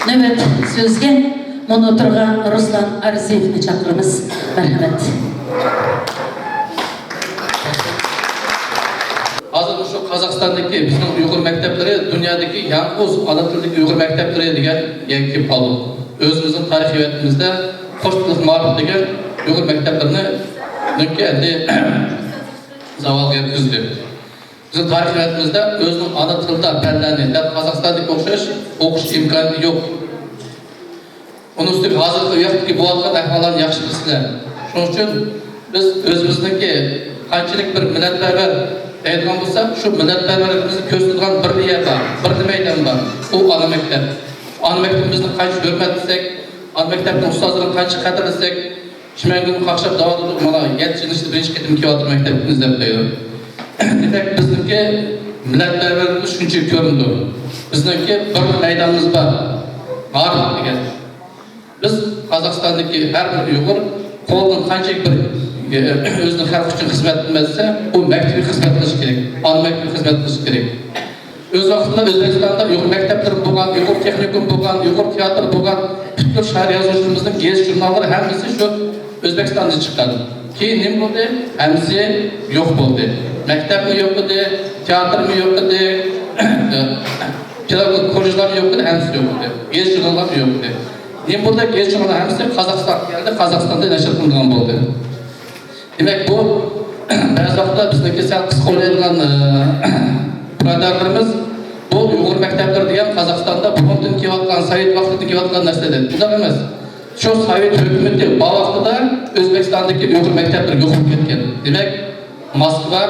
Növbet sözge bunu oturgan Ruslan Arziyevni çağırırız. Merhamet. Hazır şu Kazakistan'daki bizim Uygur mektepleri dünyadaki yalnız ana tildeki Uygur mektepleri degan yangi palov. Özümüzün tarihiyetimizde Koçluk Marif degan Uygur mekteplerini nökke endi zavalga yetkizdi. Bizim tarihiyetimizde özünün ana tilda fənlərini, Kazakistan'daki okuş imkanı yok. Onun üstüne hazırlıklı yaptık bu adlı ahvalan yaxşı bilsinler. Şunun için biz özümüzdeki qanchalik bir millatparvar aytgan bo'lsak, shu millatparvarligimizni ko'rsatgan bir yer bor, bir maydon bor. U ana maktab. Ana maktabimizni qancha hurmatlasak, ana maktabning ustozlarini qancha qadrlasak, Şimengun qaqshab davodib mana 7-chi birinchi ketim kelyapti maktabimizda deydi. Demek bizniki millatparvarligimiz shunchalik ko'rindi. Bizniki bir maydonimiz bor. Var degan. Biz Kazakistan'daki her bir Uygur kolunun qanchalik bir özünün xalq uchun xizmat qilmasa, u maktabiy xizmat qilish kerak, ana maktabiy xizmat qilish kerak. O'z vaqtida O'zbekistonda Uygur maktablari bo'lgan, Uygur texnikum bo'lgan, Uygur teatr bo'lgan, butun shahar yozuvchilarimizning gez jurnallari hammasi shu O'zbekistonda chiqqan. Keyin nima bo'ldi? Hammasi yo'q bo'ldi. Maktabmi yo'q edi, teatrmi yo'q edi, pedagogik kollejlar yo'q edi, hammasi yo'q edi. Gez jurnallar yo'q edi. Nima bo'ldi? Gez jurnallar hammasi Qozog'istonga keldi, Qozog'istonda nashr qilingan bo'ldi. Demek bu ba'zi vaqtda bizniki sal qisqa o'ylaydigan birodarlarimiz bu Uygur maktablar degan Qozog'istonda bugundan kelayotgan Sovet vaqtidan kelayotgan narsadir. Bunaqa emas. şu Sovet hükümeti bu vaxtida Özbekistondagi Uyghur maktabları yo'qolib ketgan. Demak, Moskva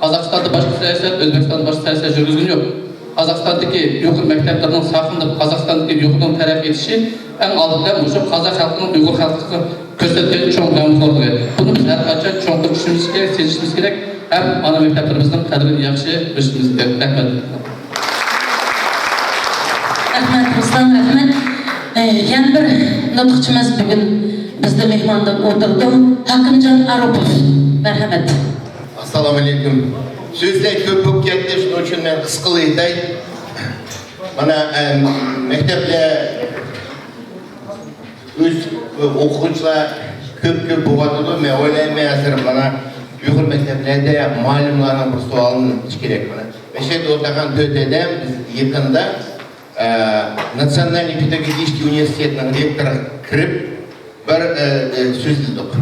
Qozog'istonda boshqa siyosat, O'zbekistonda boshqa siyosat yurgizgan yo'q. Qozog'istondagi Uyghur maktablarining saqlanib, Qozog'istondagi Uyghurning taraqqiy etishi eng oldindan o'sha qozoq xalqining Uyghur xalqiga ko'rsatgan cho'ng g'amxo'rligi. Buni biz har qachon cho'ng tushunishimiz kerak, sezishimiz kerak. Ham ana maktablarimizning qadrini yaxshi bilishimiz kerak. Rahmat. Rahmat Ruslan, rahmat. Yana bir nutqchimiz bugun bizda mehmonda o'tirdi. Hakimjon Arupov. Marhamat. Assalomu alaykum. So'zlar ko'p bo'lib ketdi, shuning uchun men qisqacha aytay. Mana maktabda o'z o'quvchilar ko'p bo'lyapti. Men o'ylayman, hozir mana Uyghur maktablarida muallimlarning bir savolini ish kerak mana. Meshet o'tagan to'yda yaqinda Nasionalniy pedagogik universitetining rektori kirib bir so'z dedi.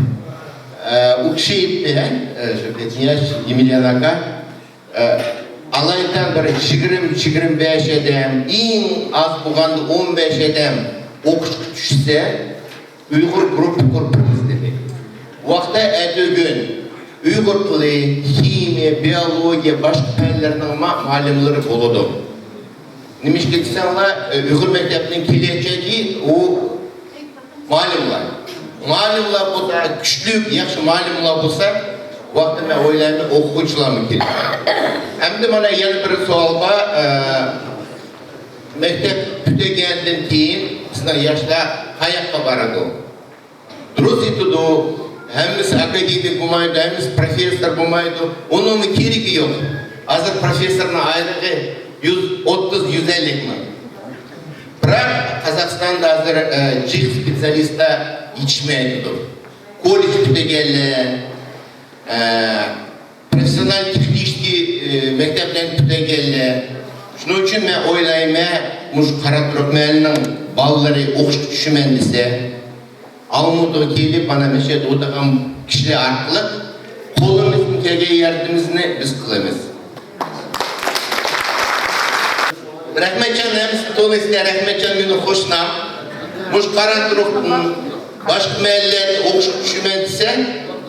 U kishi aytdi, knyaz Emilian aka, alaydan bir 20-25 odam, eng az bo'lganda 15 odam o'qishga tushsa, Uyg'ur guruhi quramiz dedi. Vaqtda aytilgan Uyg'ur tili, ximiya, biologiya, boshqa fanlarning muallimlari bo'ladi. Nimaga desanglar, Uyg'ur maktabining kelajagi u muallimlar. Muallimlar bu da güçlü, yaxshi muallimlar bo'lsa, vaqtida men o'ylayman o'quvchilarmi kerak. Hamda mana yana bir savol bor. Maktab tugagandan keyin bizning yoshlar qayoqqa boradi? Durust aytadi, hammasi akademik bo'lmaydi, hammasi professor bo'lmaydi. Uning keragi yo'q. Hozir professorning oyligi 130-150 ming. Biroq Qozog'istonda hozir jih specialistlar yetishmaydi. Kollej bitiganlar, professional texnik maktablarni bitiganlar. Shuning uchun men o'ylayman, mush qara turkmanning bolalari o'qishga tushiman desa, Almutga kelib mana shu o'tagan kishilar orqali qo'limizdan kelgan yordamimizni biz qilamiz. Rahmatjon namiz to'g'risida Rahmatjon meni qo'shnam. Mush qara turkman boshqa mahallalarda o'qishga tushiman desa,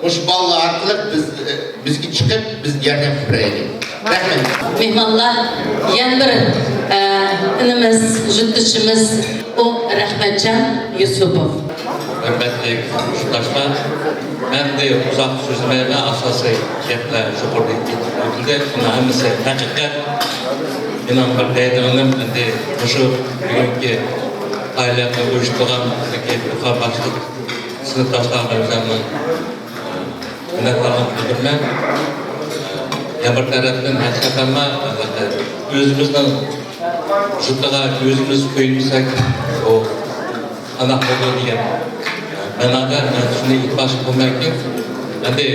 mush bolalar orqali bizga chiqib biz yordam beraylik. Rahmat. Mehmonlar, yana bir inimiz, juttishimiz o Rahmatjon Yusupov. Hürmetli yurttaşlar, ben de uzak sözlerime asası gaplar yuqorida aytildi. Buning hammasi haqiqat. Mening bir deydiganim endi shu bugungi faoliyatni uyushtirgan muhabbatli sinfdoshlarimizdan minnatdorlik bildiraman. Yana bir tarafdan haqiqatan o'zimizning juttaga o'zimiz qo'ymasak, o anaq bo'ladi degan. Manada shuni itbash bo'lmaydi. Endi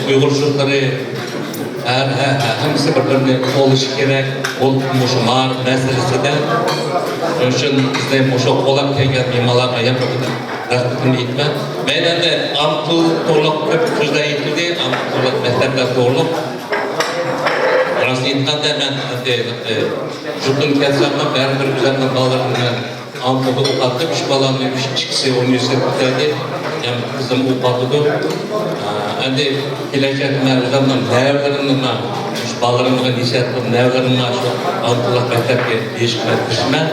Uyg'ur yurtlari hammasi bir-birini qo'llashi kerak. O'sha mar masalasida uchun bizda o'sha qo'llab kelgan mehmonlarga ham rahmatini aytman. Men endi amtul to'liq ko'p so'zlar aytildi, amtul to'liq maktablar to'liq. Rost aytganda men yurtdan kelsam baribir o'zimning bolalarimni Anadolu o'qitdi, uch balani ikkisi universitetlarda ham qizim o'qitdi. Endi kelajakda o'zimning davlarimni shu bolalarimga nasihat qilib, davlarimni shu Anadolu maktabga berishman.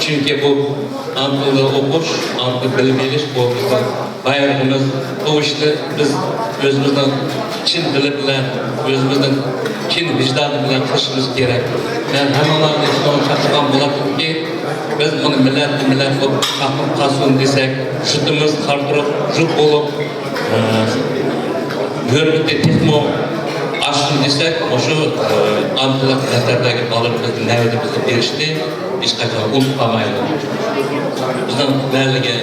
Chunki bu Anadolu o'qish, Anadolu bilim olish bu bizning bayrog'imiz. Bu ishni biz o'zimizning chin dili bilan, o'zimizning chin vijdoni bilan qilishimiz kerak. Men hammalarni shunga chaqirgan bo'ladimki, biz bunu millet bo'lib taqib qolsin desak, jutimiz qartirib, jut bo'lib, hurmatli texmo ashun desak, o'sha Anadolu maktabidagi bolalarimizni navbatimizni berishni hech qachon unutmaydi. Bizning mahallaga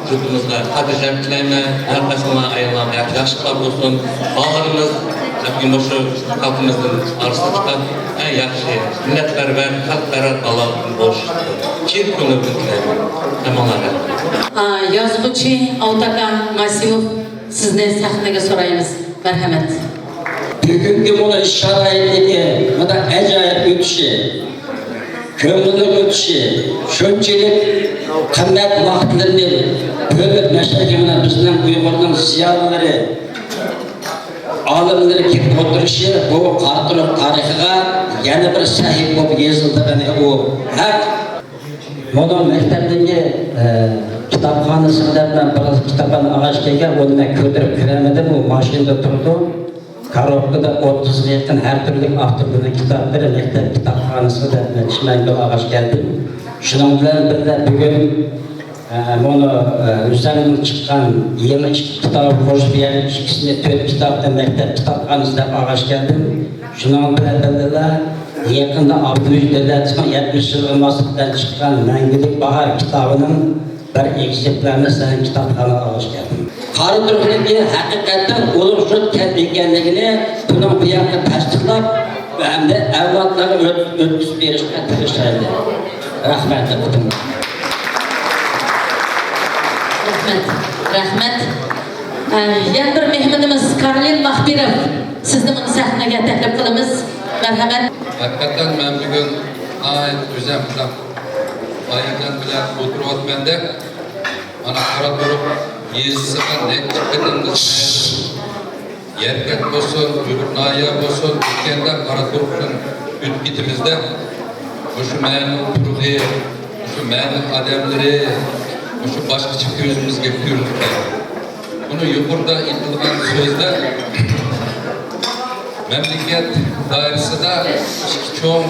jutimizga qadrlab tilayman, har qachon ayollar yaxshilar bo'lsin, bolalarimiz o'sha xalqimizning orasida chiqqan eng yaxshi millatparvar, xalqparvar bolalar bo'lishi. Chin ko'ngildan tilayman. Hammalarga. Yozuvchi Avtakan Masimov, sizni sahnaga so'raymiz. Marhamat. Bugungi mana sharoitdagi mana ajoyib o'tishi, ko'ngilli o'tishi, shunchalik qimmat vaqtlarini bölüp meşaygana bizden Uygur'un ziyarları, alimleri kelip oturuşu bu Qartuluq tarixiga yana bir sahih bo'lib yozildigani u haq. Mana maktabdagi kitobxonasi bilan bir kitobni ag'ash kelgan, uni men ko'tarib kiramadim, u mashinada turdi. Korobkada 30 ga yaqin har turli avtorlarning kitoblari maktab kitobxonasida ishmanga ag'ash keldi. Shuning bilan birga bugun mana o'zlarining chiqqan yangi kitob qo'shib bergan ikkisini 4 kitobda maktab kitobxonasida ag'ash keldi. Shuning bilan birga yaqinda Abdullah Davlatxon 70 yil munosabatidan chiqqan Mangulik bahor kitobining bir ekzemplarini sen kitobxonaga ag'ash keldi. Qarituruqniki haqiqatan ulug' kent ekanligini buning bu yoqqa tasdiqlab hamda avlodlarga o'tkazib berishga tirishadi. Rahmat. Rahmat. Yana bir mehmonimiz Karlin Mahbirov. Sizni bu sahnaga taklif qilamiz. Marhamat. Hakikaten ben bugün güzel ayından bilen oturup bana Qaraturuq yezisinden ne çıkıdığımız yerken olsun, Uyghurnaya olsun, ülkende Qaraturuq'un ülketimizde şu mənim turuğu, şu mənim adamları, şu başka gözümüzge görüntüde. Bunu yukarıda intilgan sözde memleket dairesinde çoğun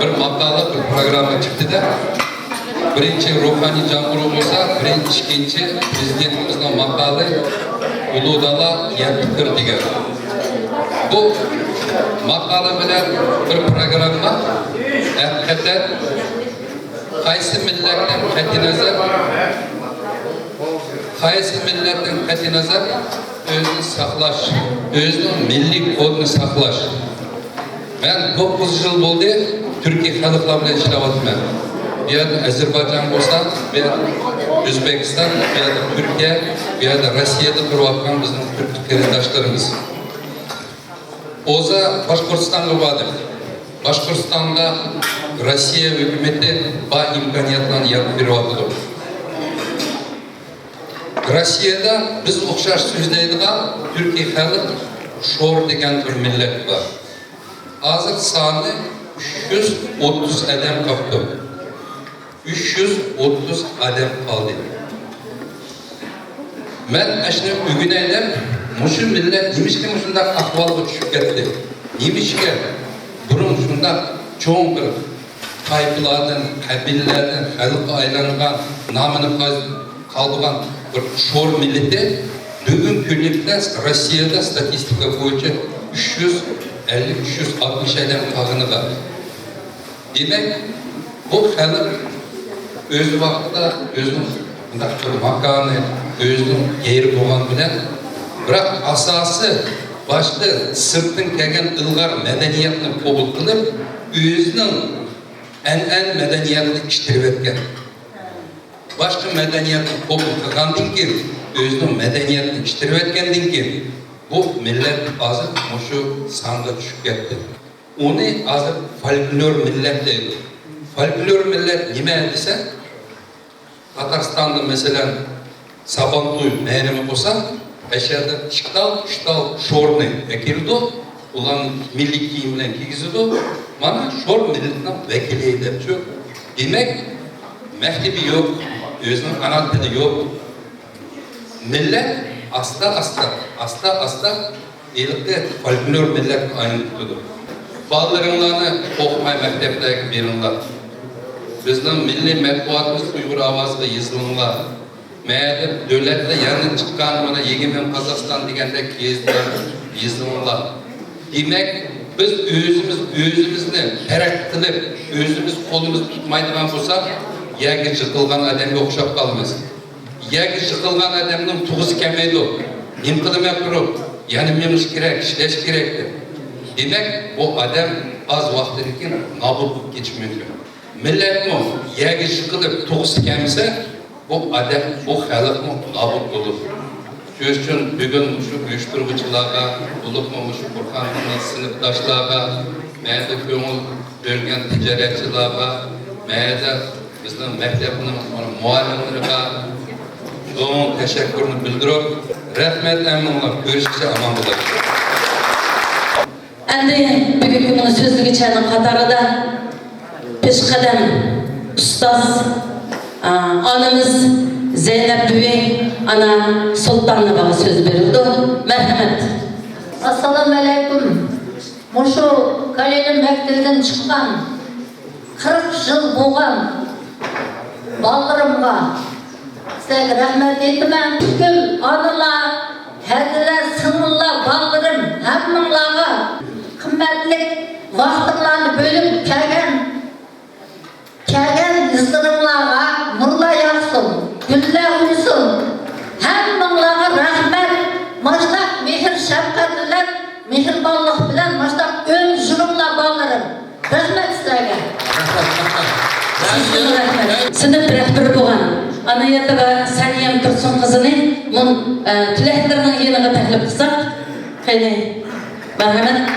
bir makala, bir programa çıktı da birinci ruhani jamg'uruv bo'lsa, birinchi ikkinchi prezidentimizning maqoli Ulug' dala yer fikr degan. Bu maqola bilan bir programma hakikaten qaysi millatning qat'i nazar o'zini saqlash, o'zining milliy kodini saqlash. Ben 9 yıl bo'ldi Türkiye xalqlar bilan ishlayapman. Bir yerde Azerbaycan olsa, bir yerde Özbekistan, bir yerde Türkiye, bir yerde Rusya'da dururken bizim Türk kerendaşlarımız. Oza Başkürtistan'a vardım. Başkürtistan'da Rusya hükümeti bağ imkaniyatlarını yapıp veriyordu. Rusya'da biz okşaş sözleydiğen Türkiye halkı şor degen bir millet var. Hazır sani 330 adam kaptı. 330 adam kaldı. Ben aşkına bugün eylem, muşun millet nimişken şunda ahvalı düşüp gitti. Nimişken burun şunda çoğun bir tayfılardan, kabillerden, halkı aylanılan, namını kaldıgan bir şor milleti bugün günlükte Rusya'da statistika boyunca 350-360 adam kalını var. Demek bu halk öz vaqtida özünün makanı, özünün yeri bo'lgan bilan, biroq asası başta sırtın kelgan ilg'or madaniyatni qabul qilib, özünün an'an madaniyatini ishtirib etgan. Boshqa madaniyatni qabul qilgandan keyin, özünün madaniyatini ishtirib etgandan keyin bu millat hozir shu songa tushib ketdi. Uni hozir folklor millat deydi. Folklor millet nime dese, Tatarstan'da mesela Sabantuy meyremi olsa, aşağıda çıktal, şorunu vekildi, ulan milli giyimle giyizdi, bana şor milletinden vekiliydi. Demek, mektebi yok, özünün ana dili yok. Millet asta iyilikte folklor millet aynı tutudur. Bağlarınlarını okumay mektepteki birinler. Bizden milli matbuatımız Uygur avazı ve yazılımlar. Meğer devletle yanın çıkan bana Yegemen Kazakistan degende yazılımlar. Demek biz özümüzle terak kılıp, özümüz kolumuzu tutmaydıgan olsak, yagi jıkılgan adamga okşap kalmaz. Yagi jıkılgan adamның tuğusu kemeydi o. Nem kılmak durup, yanımız gerek, işleş gerekti. Demek bu adam az vaxtdan keyin nabud bo'lib ketishi mumkin. Millet mi yagi jıkılıp tuğusu kemse, bu adam, bu xalq mı nabud bo'lur. Shuning uchun bugun shu uyushtiruvchilarga, ulug'mi shu Qur'onning sinfdoshlarga, mayda ko'ngil bo'lgan tijoratchilarga, mayda bizning maktabning muallimlariga cho'ng tashakkurni bildirib, rahmat ammolar ko'rishga aman bo'ladi. Endi bugungi bu so'zli chaning qatorida peshqadam ustoz onamiz Zeynep Büyük ana Sultanlığa söz verildi. Merhamet. Assalamu alaikum. Muşu Kalenin mektebinden çıkan 40 yıl boğan ballarımga size rahmet etmem. Tüm anılar, hediler, sınırlar, ballarım, hemminlağı kıymetlik vakitlerini bölüp kelgen izlerimlağa nurla yaksın, güller uysun. Hemminlağı rahmet, maçtak mehir şefkat bilen, mehirbanlık bilen, maçtak ön jürümle ballarım. Rahmet sizlerge. Sınıf rehberi boğan ana yatıga Saniyam Tursun kızını mun tüleklerinin yanına taklif kılsak. Haydi, merhamet.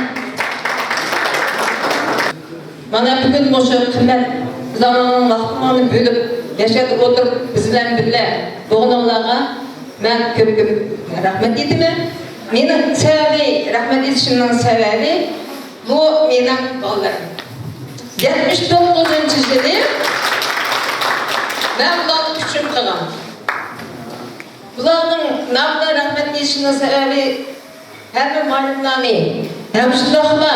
Mana bugün moşu kıymet zamanın vaxtını bölüp yaşatıp oturup bizden birle boğunlarga ben köp rahmet etime. Menin sebebi, rahmet etişimden sebebi bu menin ballarım. 79. yılı ben bulanın küçük kılan. Bulanın namına rahmet etişimden sebebi her bir malumlarını hemşirlikle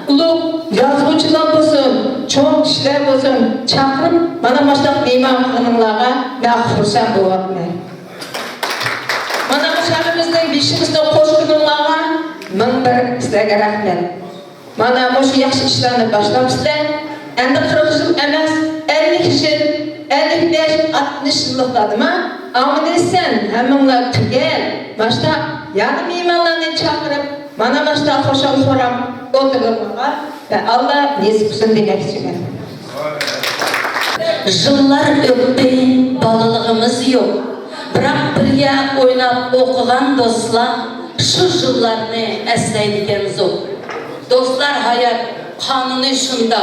ulu yazgıçılar olsun, çoğun kişiler olsun çağırıp bana başlap meyman kılınlarga ben fırsat boğatmayım. Bana bu şehrimizden beşimizde hoş kılınlarga min bir sizlerge rahmet. Bana bu yaxşı işlerini başlap sizler, endi 40 yıl emas, 50 yıl, 55, 60 yıllıkladı mı? Amin etsen, heminler tügel, başta yani meymanlarını çağırıp bana başta hoşal soram oturulmağa ve Allah nesipsin demek için. Yıllar öptü, balılığımız yok. Bırak birge oynap okugan dostlar, şu yıllarını esleydiken zor. Dostlar hayat kanuni şunda.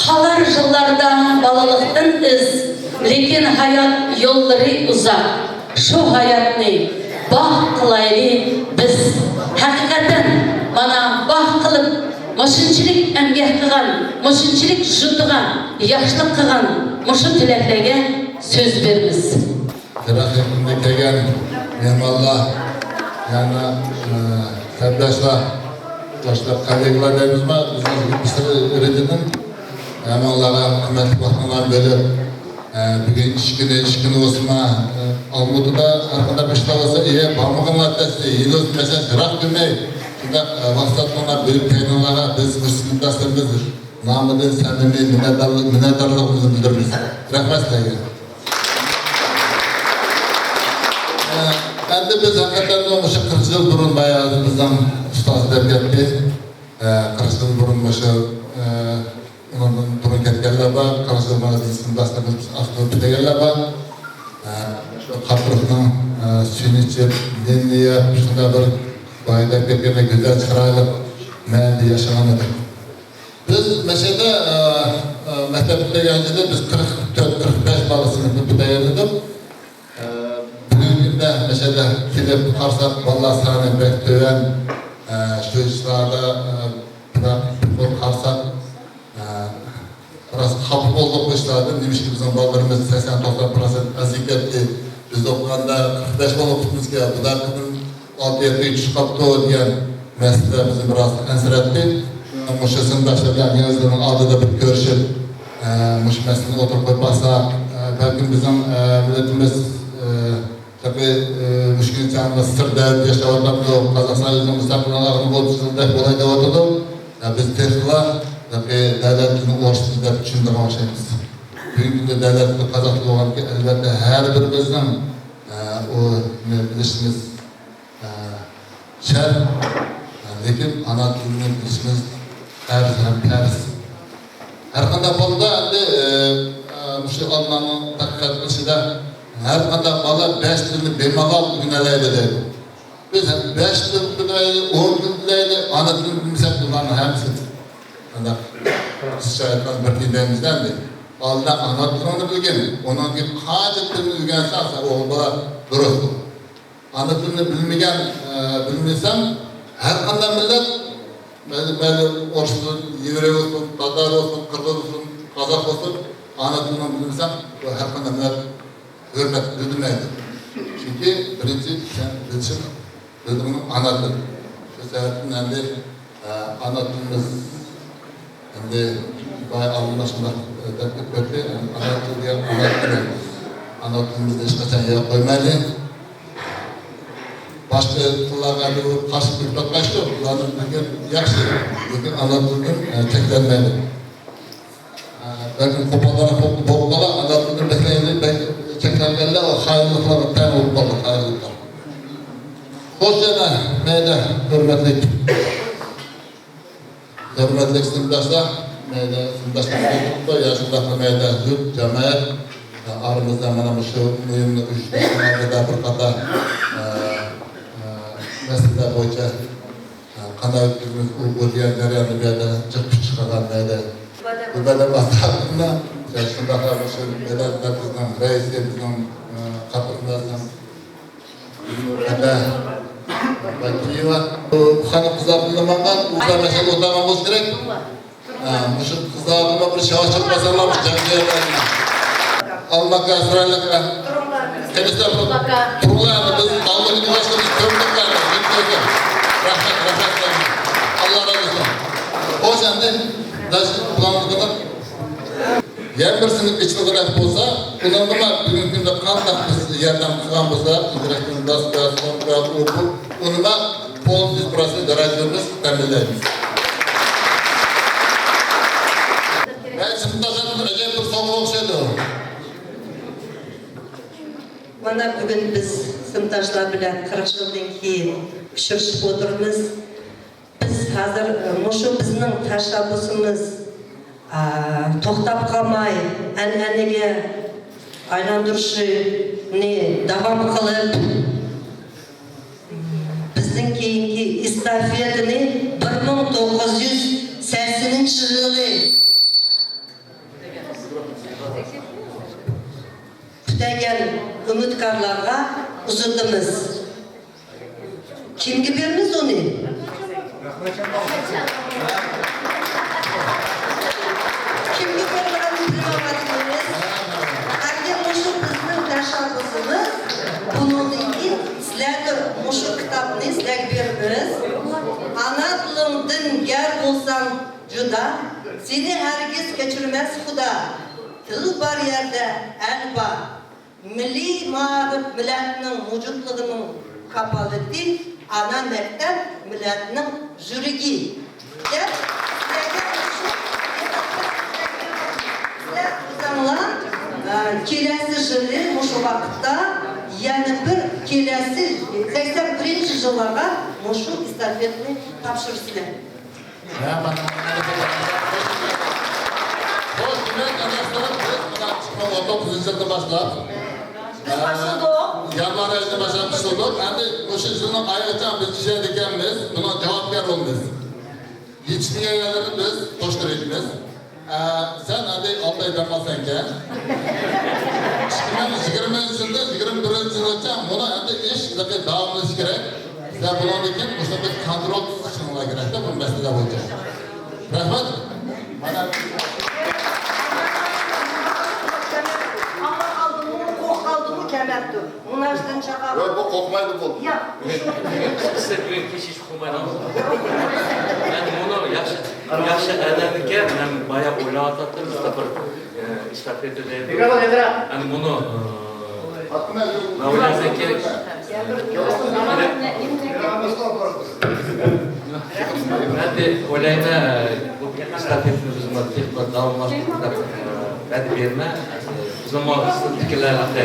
Kalar yıllarda balılıktan iz, lekin hayat yolları uzak. Şu hayatını bah kılaylı biz hakikaten bana bah kılıp maşınçilik emgek kıgan, maşınçilik jutugan, yaşlık kıgan maşın tileklerge söz verimiz. Rahimde kelgan mehmonlar, yana qardoshlar, yoshlar, kollegalar deymizmi? Bizning Misr rejiminin mehmonlarga hurmatli vaqtlarni berib, bugün işkini olsunma Almudu'da arkadaşlar bir şey olsa iyi, bağımlılığın adresi, yılız mesela zırak demey. Şimdi vaksatlarına büyük kaynağlara biz Müslümanlarımızdır. Namıdın samimi minnettarlığımızı bildiririz. Rahmet sizlerge. Endi biz hakikaten o'sha 40 yıl burun bayağı bizden ustaz deb ketdi. 40 yıl burun o'sha ondan turun ketganlar bor, 40 yıl mana bizim dasturimiz avtomobil deganlar bor. Qabrning suyini ichib, dinniya shunday bir boylar ketganda go'zal chiroyli ma'noda yashagan edik. Biz mesela maktab bitirganimizda biz 44-45 bola sinfni bitirgan edik. Bugungi kunda mesela kelib qarsak bolalar soni bek to'van, shu ishlarda bir qarsak biraz xafa bo'ldik bu ishlarda. Nimishki bizning bolalarimiz 80-90% aziyat ketdi. Biz o'qiganda 45 bola o'qitmizga bular 6-7 tushib qolibdi degan masala bizni biroz ansiratdi. O'sha sinfdoshlar bilan yozlarning oldida bir ko'rishib, o'sha masalani o'tirib qo'ymasak, balkim bizning millatimiz tabii mushkullarni sirda yashayotganmiz, Qozog'istonning mustaqilligini 30 yilda bo'lay deb o'tirdi. Biz texniklar davlatimizni o'rishni deb tushuntirgan o'xshaymiz. Bugungi kunda davlatni qozoq bo'lganki, albatta har birimizning o bilishimiz shart, lekin ana tilini bilishimiz farz. Har qanday bo'lsa, endi shu Allohning taqdir qilishida har qanday bola 5 tilni bemalol o'rganadi deydi. Biz 5 til bilaydi, 10 til bilaydi, ana tilini bilmasak bularning hammasi. Ana sizlardan bir deyimizdan Aldan ana tilini bilgen, onun ki qancha tilni o'rgansan, sen o'g'li durust. Ana tilini bilmasan, har qanday millat, mayli o'rsun, yevroy olsun, tatar olsun, qirg'iz olsun, qozoq olsun, ana tilini bilmasan, har qanday millat hurmat bilmaydi. Çünkü birinci sen bilsin, bildiğinin ana til. Şu sebepten endi ana tilimiz endi bayağı anlaşılmak teklif etti. Ana tilga ana tilimizde hiç kaçan yer koymaydı. Başka tillarga karşı bir tutlaştı. Ularning bilgen yaxshi, lekin ana tilini cheklanmaydi. Belki kopallara bokmalar, ana tilini beklaydi, çeklenlerle o hayırlıklarla tem olup kaldık, hayırlıklar. Hoş yana, meyde, hürmetlik simdaşlar, meyde, simdaşlar tuttu, yaşındaklı meyde, hüt, cemaat, aramızda bana şu mühimli uyuşturmalarda bir kadar mesele boyunca kana ötümüz uyguleyen nereye meyde, çıkmış çıkaran meyde, bu böyle basarında, yaşındaklı şu meydellerimizden, reisimizden, kapımızdan, Bakıya, hanım kızartılmadan uzun meşale otamamız gerek. Şu kızartılma bir şavaş çıkmasınlar, cangiyerlerine. Almakla, sırayla, temizle turlayalım, biz Allah'ın üniversitemiz kömürlük verdik, bilmiyorum. Rahmet Allah razı olsun. O yüzden daş planlıkta yer bir sınıf içinde olsa, bunun bugün günde kandak biz yerden kızan olsa, direktörün dasgaz, kongraf, okul, onunla 10% derecemiz temizleriz. Ben şimdi taşanın acayip bir soğuk okşaydı. Bana bugün biz sınıftaşlar bilen 40 yıldan keyin pişirishib o'tirmiz. Biz hazır muşu bizning tashabbusimiz to'xtab qolmay an'anaga aylantirishni davom qilib bizning keyingi estafetini 1980-yili kutagan umidkorlarga uzatamiz. Kimga beramiz uni? Kimga beramiz? Agar o'sha bizning tashabbusimiz bundan keyin sizlarga o'sha kitobni sizlarga beramiz. Ana tilimdan gar bo'lsam juda, seni hargiz kechirmas Xudo. Til bor yerda el bor. Milliy ma'rif millatning mavjudligining kapolati ana maktab millatning yuragi. Deb kelasi yili o'sha vaqtda yana bir kelasi 81-yillarga o'sha estafetni topshirsizlar. Başlap. Yanlar ayında başlamış olduk. Endi o'sha yilning ayıcan biz ishlaydiganmiz, buna javobgar olamiz. Hiçbir yerleri biz to'shtiramiz. Sen hadi Altay Damasanga. 2020-yilda 21-yilgacha buni endi ish davom etish kerak. Sen bundan keyin o'sha bir kontrol qilishinglar kerak-da bu masala bo'yicha. Rahmat. Mana kemerdi. Bunlardan çakal. Yok bu kokmaydı bu. Ya. Size bugün keşiş kumaydan. Ben bunu yaxşı ədənikə, mən bayağı oylavatlattım, bir istafet ödəydim. Yani bunu ben oylarsan gerek. Ben de oylayma bu istafetini bizimle tekrar davamlaştırdık. Ben de verme. Bizim o fikirlerle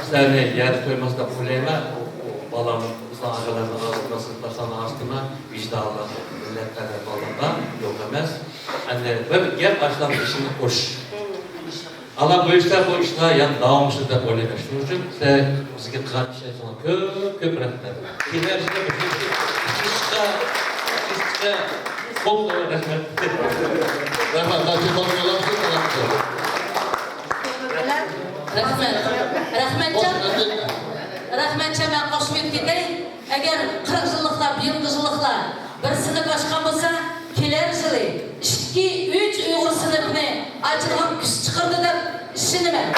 sizlerle yer koymasında probleme balam uzun ağalarını ağzına sırtlaşan ağzına vicdanla milletlerle balından yok emez. Yani bir gel baştan işini koş. Allah bu işler yan davamışı da oylayma. Şunun için size bizge kılan bir şey sonra köp rahmet. Enerjide bir şey Çok da rahmet. Rahmet, nasıl olmuyorlarsa Rahmetçe ben koşmayıp gideyim. Eğer 40 yıllıklar, 20 yıllıklar bir sınıf başkan olsa, keler yılı 2-3 Uygur sınıfını açılgan küs çıkırdı da işini ben.